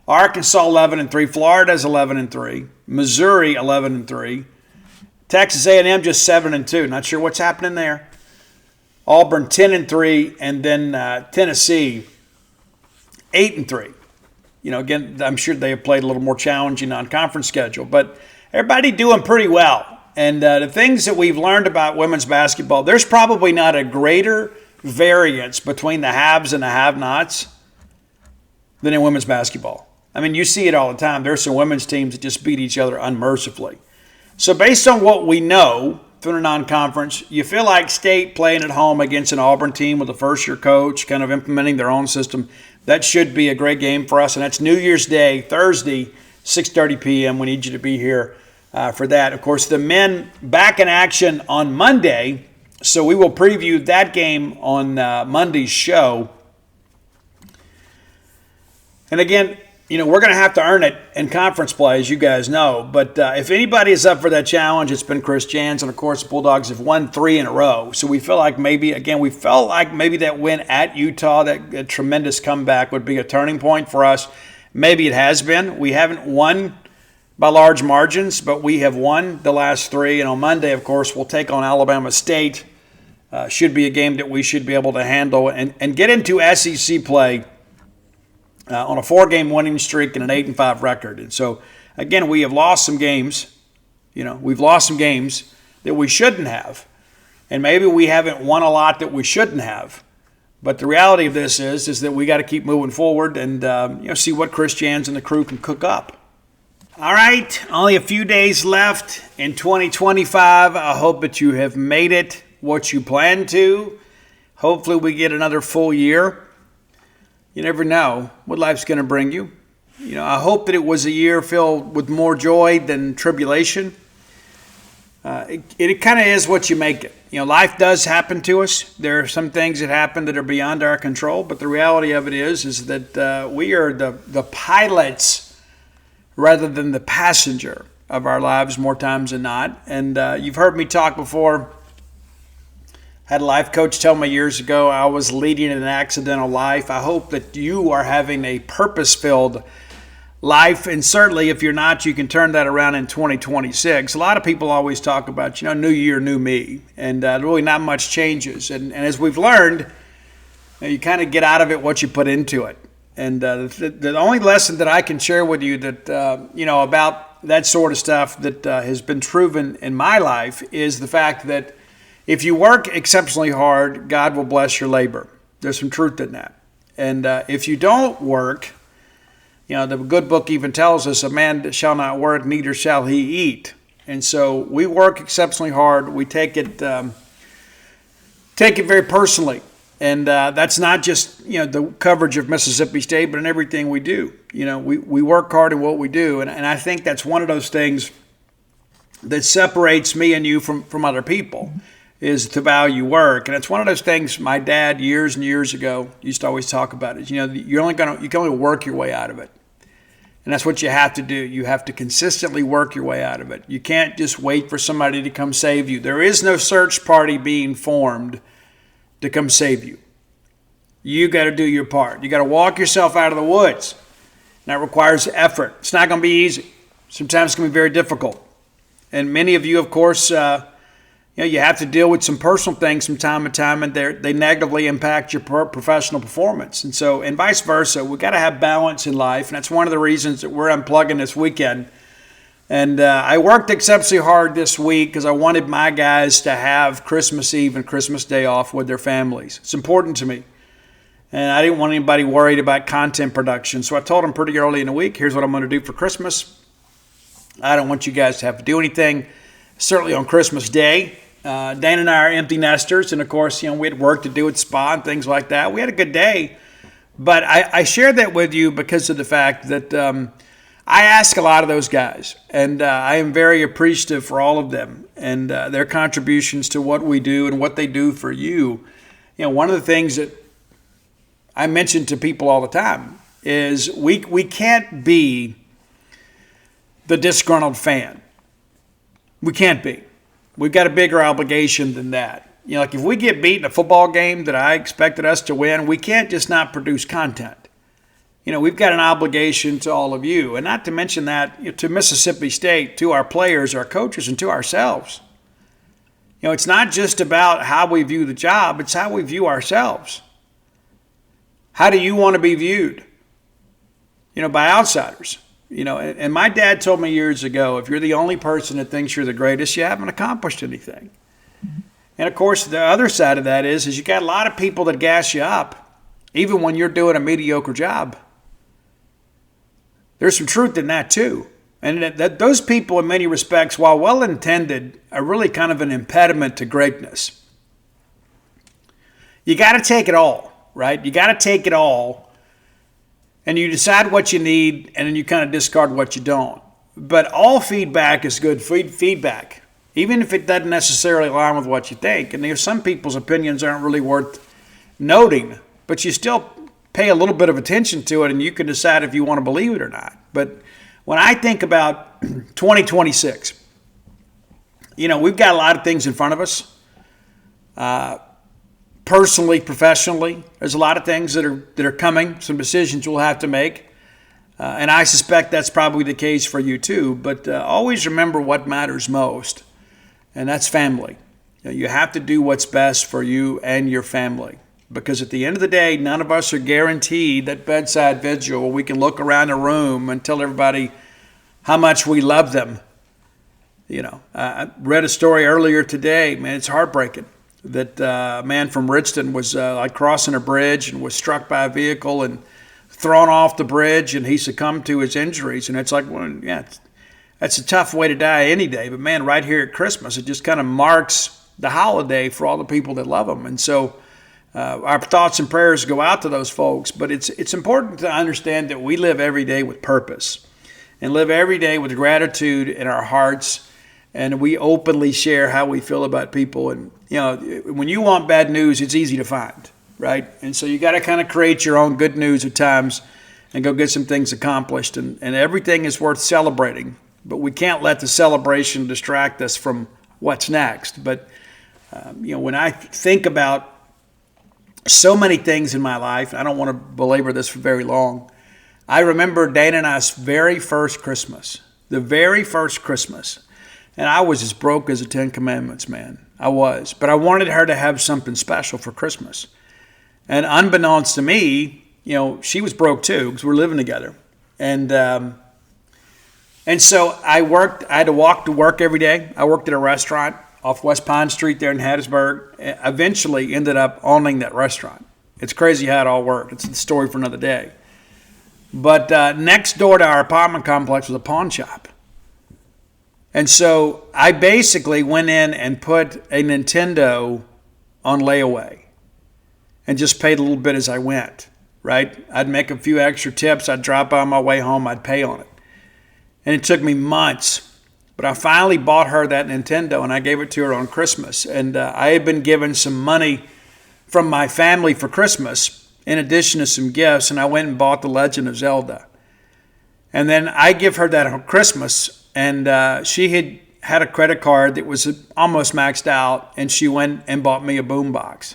Speaker 1: Arkansas 11-3, Florida's 11-3, Missouri 11-3, Texas A&M just 7-2. Not sure what's happening there. Auburn 10-3, and then Tennessee 8-3. Again, I'm sure they have played a little more challenging non-conference schedule, but everybody doing pretty well. And the things that we've learned about women's basketball, there's probably not a greater variance between the haves and the have-nots than in women's basketball. I mean, you see it all the time. There's some women's teams that just beat each other unmercifully. So based on what we know from the non-conference, you feel like State playing at home against an Auburn team with a first-year coach kind of implementing their own system, that should be a great game for us. And that's New Year's Day, Thursday, 6:30 p.m. We need you to be here for that. Of course, the men back in action on Monday. So we will preview that game on Monday's show. And again, we're going to have to earn it in conference play, as you guys know. But if anybody is up for that challenge, it's been Chris Jans. And, of course, the Bulldogs have won 3 in a row. So we feel like maybe that win at Utah, that tremendous comeback, would be a turning point for us. Maybe it has been. We haven't won by large margins, but we have won the last 3. And on Monday, of course, we'll take on Alabama State. Should be a game that we should be able to handle and get into SEC play on a 4-game winning streak and an 8-5 record. And so, again, we have lost some games. We've lost some games that we shouldn't have. And maybe we haven't won a lot that we shouldn't have. But the reality of this is that we got to keep moving forward and see what Chris Jans and the crew can cook up. All right, only a few days left in 2025. I hope that you have made it what you planned to. Hopefully we get another full year. You never know what life's going to bring you. I hope that it was a year filled with more joy than tribulation. It kind of is what you make it. Life does happen to us. There are some things that happen that are beyond our control, but the reality of it is that we are the pilots rather than the passenger of our lives more times than not. And you've heard me talk before. Had a life coach tell me years ago I was leading an accidental life. I hope that you are having a purpose-filled life, and certainly if you're not, you can turn that around in 2026. A lot of people always talk about, new year, new me, and really not much changes. And as we've learned, you kind of get out of it what you put into it. And the only lesson that I can share with you that, about that sort of stuff that has been proven in my life is the fact that if you work exceptionally hard, God will bless your labor. There's some truth in that. And if you don't work, the good book even tells us a man shall not work, neither shall he eat. And so we work exceptionally hard. We take it very personally. And that's not just, the coverage of Mississippi State, but in everything we do. We work hard in what we do. And I think that's one of those things that separates me and you from other people is to value work. And it's one of those things my dad years and years ago used to always talk about is, you can only work your way out of it. And that's what you have to do. You have to consistently work your way out of it. You can't just wait for somebody to come save you. There is no search party being formed to come save you. You got to do your part. You got to walk yourself out of the woods. And that requires effort. It's not going to be easy. Sometimes it's going to be very difficult. And many of you, of course, you have to deal with some personal things from time to time, and they negatively impact your professional performance. And vice versa. We've got to have balance in life, and that's one of the reasons that we're unplugging this weekend. And I worked exceptionally hard this week because I wanted my guys to have Christmas Eve and Christmas Day off with their families. It's important to me. And I didn't want anybody worried about content production. So I told them pretty early in the week, here's what I'm going to do for Christmas. I don't want you guys to have to do anything, certainly on Christmas Day. Dan and I are empty nesters, and of course, we had work to do at spa and things like that. We had a good day, but I shared that with you because of the fact that I ask a lot of those guys, and I am very appreciative for all of them and their contributions to what we do and what they do for you. One of the things that I mention to people all the time is we can't be the disgruntled fan. We can't be. We've got a bigger obligation than that. Like if we get beat in a football game that I expected us to win, we can't just not produce content. We've got an obligation to all of you. And not to mention that to Mississippi State, to our players, our coaches, and to ourselves. It's not just about how we view the job, it's how we view ourselves. How do you want to be viewed? By outsiders. And my dad told me years ago, if you're the only person that thinks you're the greatest, you haven't accomplished anything. And of course, the other side of that is you got a lot of people that gas you up, even when you're doing a mediocre job. There's some truth in that too. And that those people in many respects, while well-intended, are really kind of an impediment to greatness. You got to take it all, right? You got to take it all. And you decide what you need, and then you kind of discard what you don't. But all feedback is good feedback, even if it doesn't necessarily align with what you think. And there's some people's opinions aren't really worth noting, but you still pay a little bit of attention to it, and you can decide if you want to believe it or not. But when I think about 2026, we've got a lot of things in front of us. Personally, professionally, there's a lot of things that are coming, some decisions we'll have to make. And I suspect that's probably the case for you too. But always remember what matters most, and that's family. You have to do what's best for you and your family. Because at the end of the day, none of us are guaranteed that bedside vigil where we can look around the room and tell everybody how much we love them. I read a story earlier today, man, it's heartbreaking. that a man from Richton was like crossing a bridge and was struck by a vehicle and thrown off the bridge, and he succumbed to his injuries. And it's like, well, yeah, that's a tough way to die any day. But man, right here at Christmas, it just kind of marks the holiday for all the people that love him. And so our thoughts and prayers go out to those folks. But it's important to understand that we live every day with purpose and live every day with gratitude in our hearts. And we openly share how we feel about people. And, when you want bad news, it's easy to find, right? And so you got to kind of create your own good news at times and go get some things accomplished. And everything is worth celebrating. But we can't let the celebration distract us from what's next. But, when I think about so many things in my life, I don't want to belabor this for very long. I remember Dana and I's very first Christmas, the very first Christmas. And I was as broke as the Ten Commandments, man. I was. But I wanted her to have something special for Christmas. And unbeknownst to me, she was broke too because we're living together. And so I had to walk to work every day. I worked at a restaurant off West Pine Street there in Hattiesburg. Eventually ended up owning that restaurant. It's crazy how it all worked. It's a story for another day. But next door to our apartment complex was a pawn shop. And so I basically went in and put a Nintendo on layaway and just paid a little bit as I went, right? I'd make a few extra tips. I'd drop by on my way home. I'd pay on it. And it took me months. But I finally bought her that Nintendo, and I gave it to her on Christmas. And I had been given some money from my family for Christmas in addition to some gifts, and I went and bought The Legend of Zelda. And then I give her that on Christmas, and she had a credit card that was almost maxed out, and she went and bought me a boombox.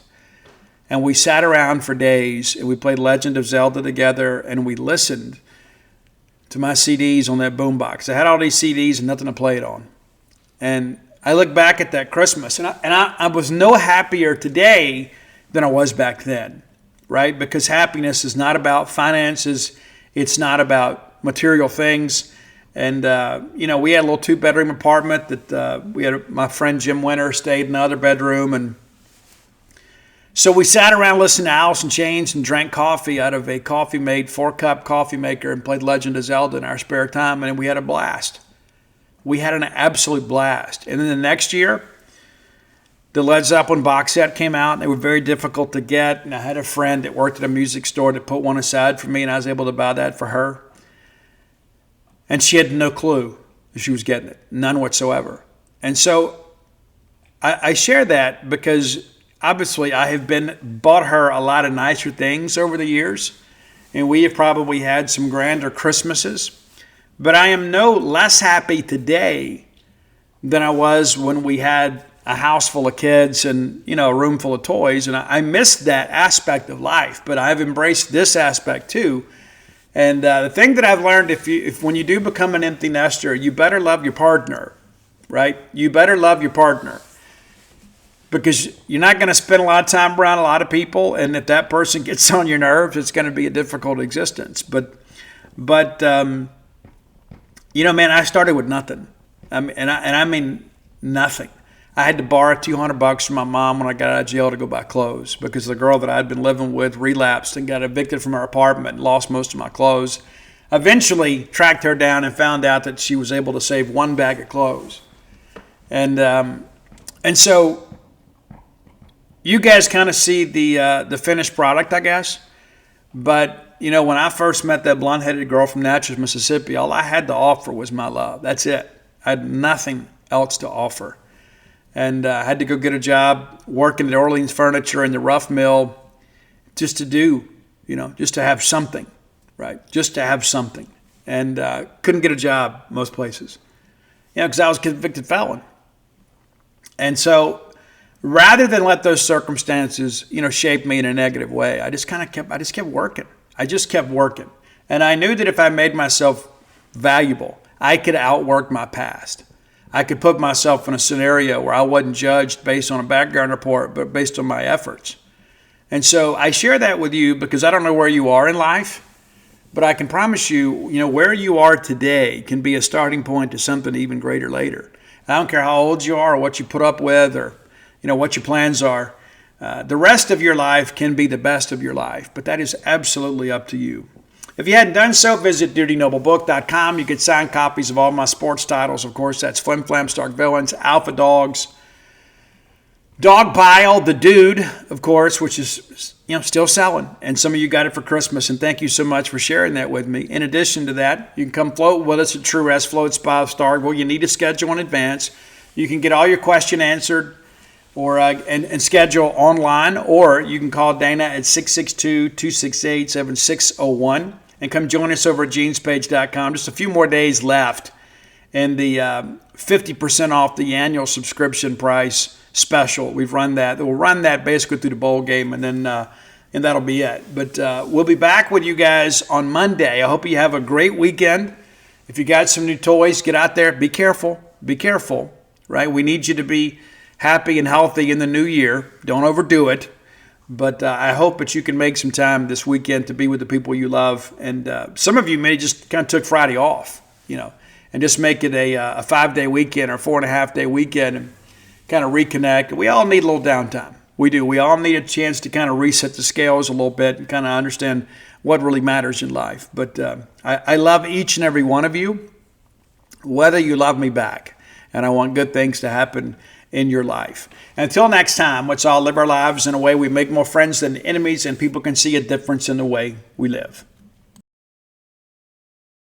Speaker 1: And we sat around for days, and we played Legend of Zelda together, and we listened to my CDs on that boombox. I had all these CDs and nothing to play it on. And I look back at that Christmas, and I was no happier today than I was back then, right? Because happiness is not about finances. It's not about material things. And, we had a little 2-bedroom apartment that we had my friend Jim Winter stayed in the other bedroom. And so we sat around listening to Alice in Chains and drank coffee out of a coffee-made 4-cup coffee maker and played Legend of Zelda in our spare time. And we had a blast. We had an absolute blast. And then the next year, the Led Zeppelin box set came out. And they were very difficult to get. And I had a friend that worked at a music store that put one aside for me, and I was able to buy that for her. And she had no clue that she was getting it, none whatsoever. And so I share that because obviously I have bought her a lot of nicer things over the years, and we have probably had some grander Christmases. But I am no less happy today than I was when we had a house full of kids and a room full of toys. And I missed that aspect of life, but I've embraced this aspect too. And the thing that I've learned, if when you do become an empty nester, you better love your partner, right? You better love your partner because you're not going to spend a lot of time around a lot of people. And if that person gets on your nerves, it's going to be a difficult existence. But man, I started with nothing. I mean nothing. I had to borrow $200 from my mom when I got out of jail to go buy clothes because the girl that I'd been living with relapsed and got evicted from her apartment and lost most of my clothes. Eventually tracked her down and found out that she was able to save one bag of clothes. And so you guys kind of see the finished product, I guess. But, when I first met that blonde-headed girl from Natchez, Mississippi, all I had to offer was my love. That's it. I had nothing else to offer. And I had to go get a job working at Orleans Furniture in the rough mill just to do, just to have something, right? Just to have something. And couldn't get a job most places, because I was a convicted felon. And so rather than let those circumstances, shape me in a negative way, I just kept working. I just kept working. And I knew that if I made myself valuable, I could outwork my past. I could put myself in a scenario where I wasn't judged based on a background report, but based on my efforts. And so I share that with you because I don't know where you are in life, but I can promise you, where you are today can be a starting point to something even greater later. I don't care how old you are or what you put up with or, what your plans are. The rest of your life can be the best of your life, but that is absolutely up to you. If you hadn't done so, visit DutyNobleBook.com. You get signed copies of all my sports titles. Of course, that's Flim Flam, Stark Villains, Alpha Dogs, Dog Pile, The Dude, of course, which is still selling. And some of you got it for Christmas, and thank you so much for sharing that with me. In addition to that, you can come float with us at True Rest Floats by Starkville. You need to schedule in advance. You can get all your question answered or and schedule online, or you can call Dana at 662-268-7601 and come join us over at genespage.com. Just a few more days left, and the 50% off the annual subscription price special. We'll run that basically through the bowl game, and then and that'll be it. But we'll be back with you guys on Monday. I hope you have a great weekend. If you got some new toys, get out there. Be careful. Be careful, right? We need you to be happy and healthy in the new year. Don't overdo it. But I hope that you can make some time this weekend to be with the people you love. And some of you may just kind of took Friday off, and just make it a 5-day weekend or 4.5-day weekend and kind of reconnect. We all need a little downtime. We do. We all need a chance to kind of reset the scales a little bit and kind of understand what really matters in life. But I love each and every one of you, whether you love me back. And I want good things to happen in your life. Until next time, let's all live our lives in a way we make more friends than enemies, and people can see a difference in the way we live.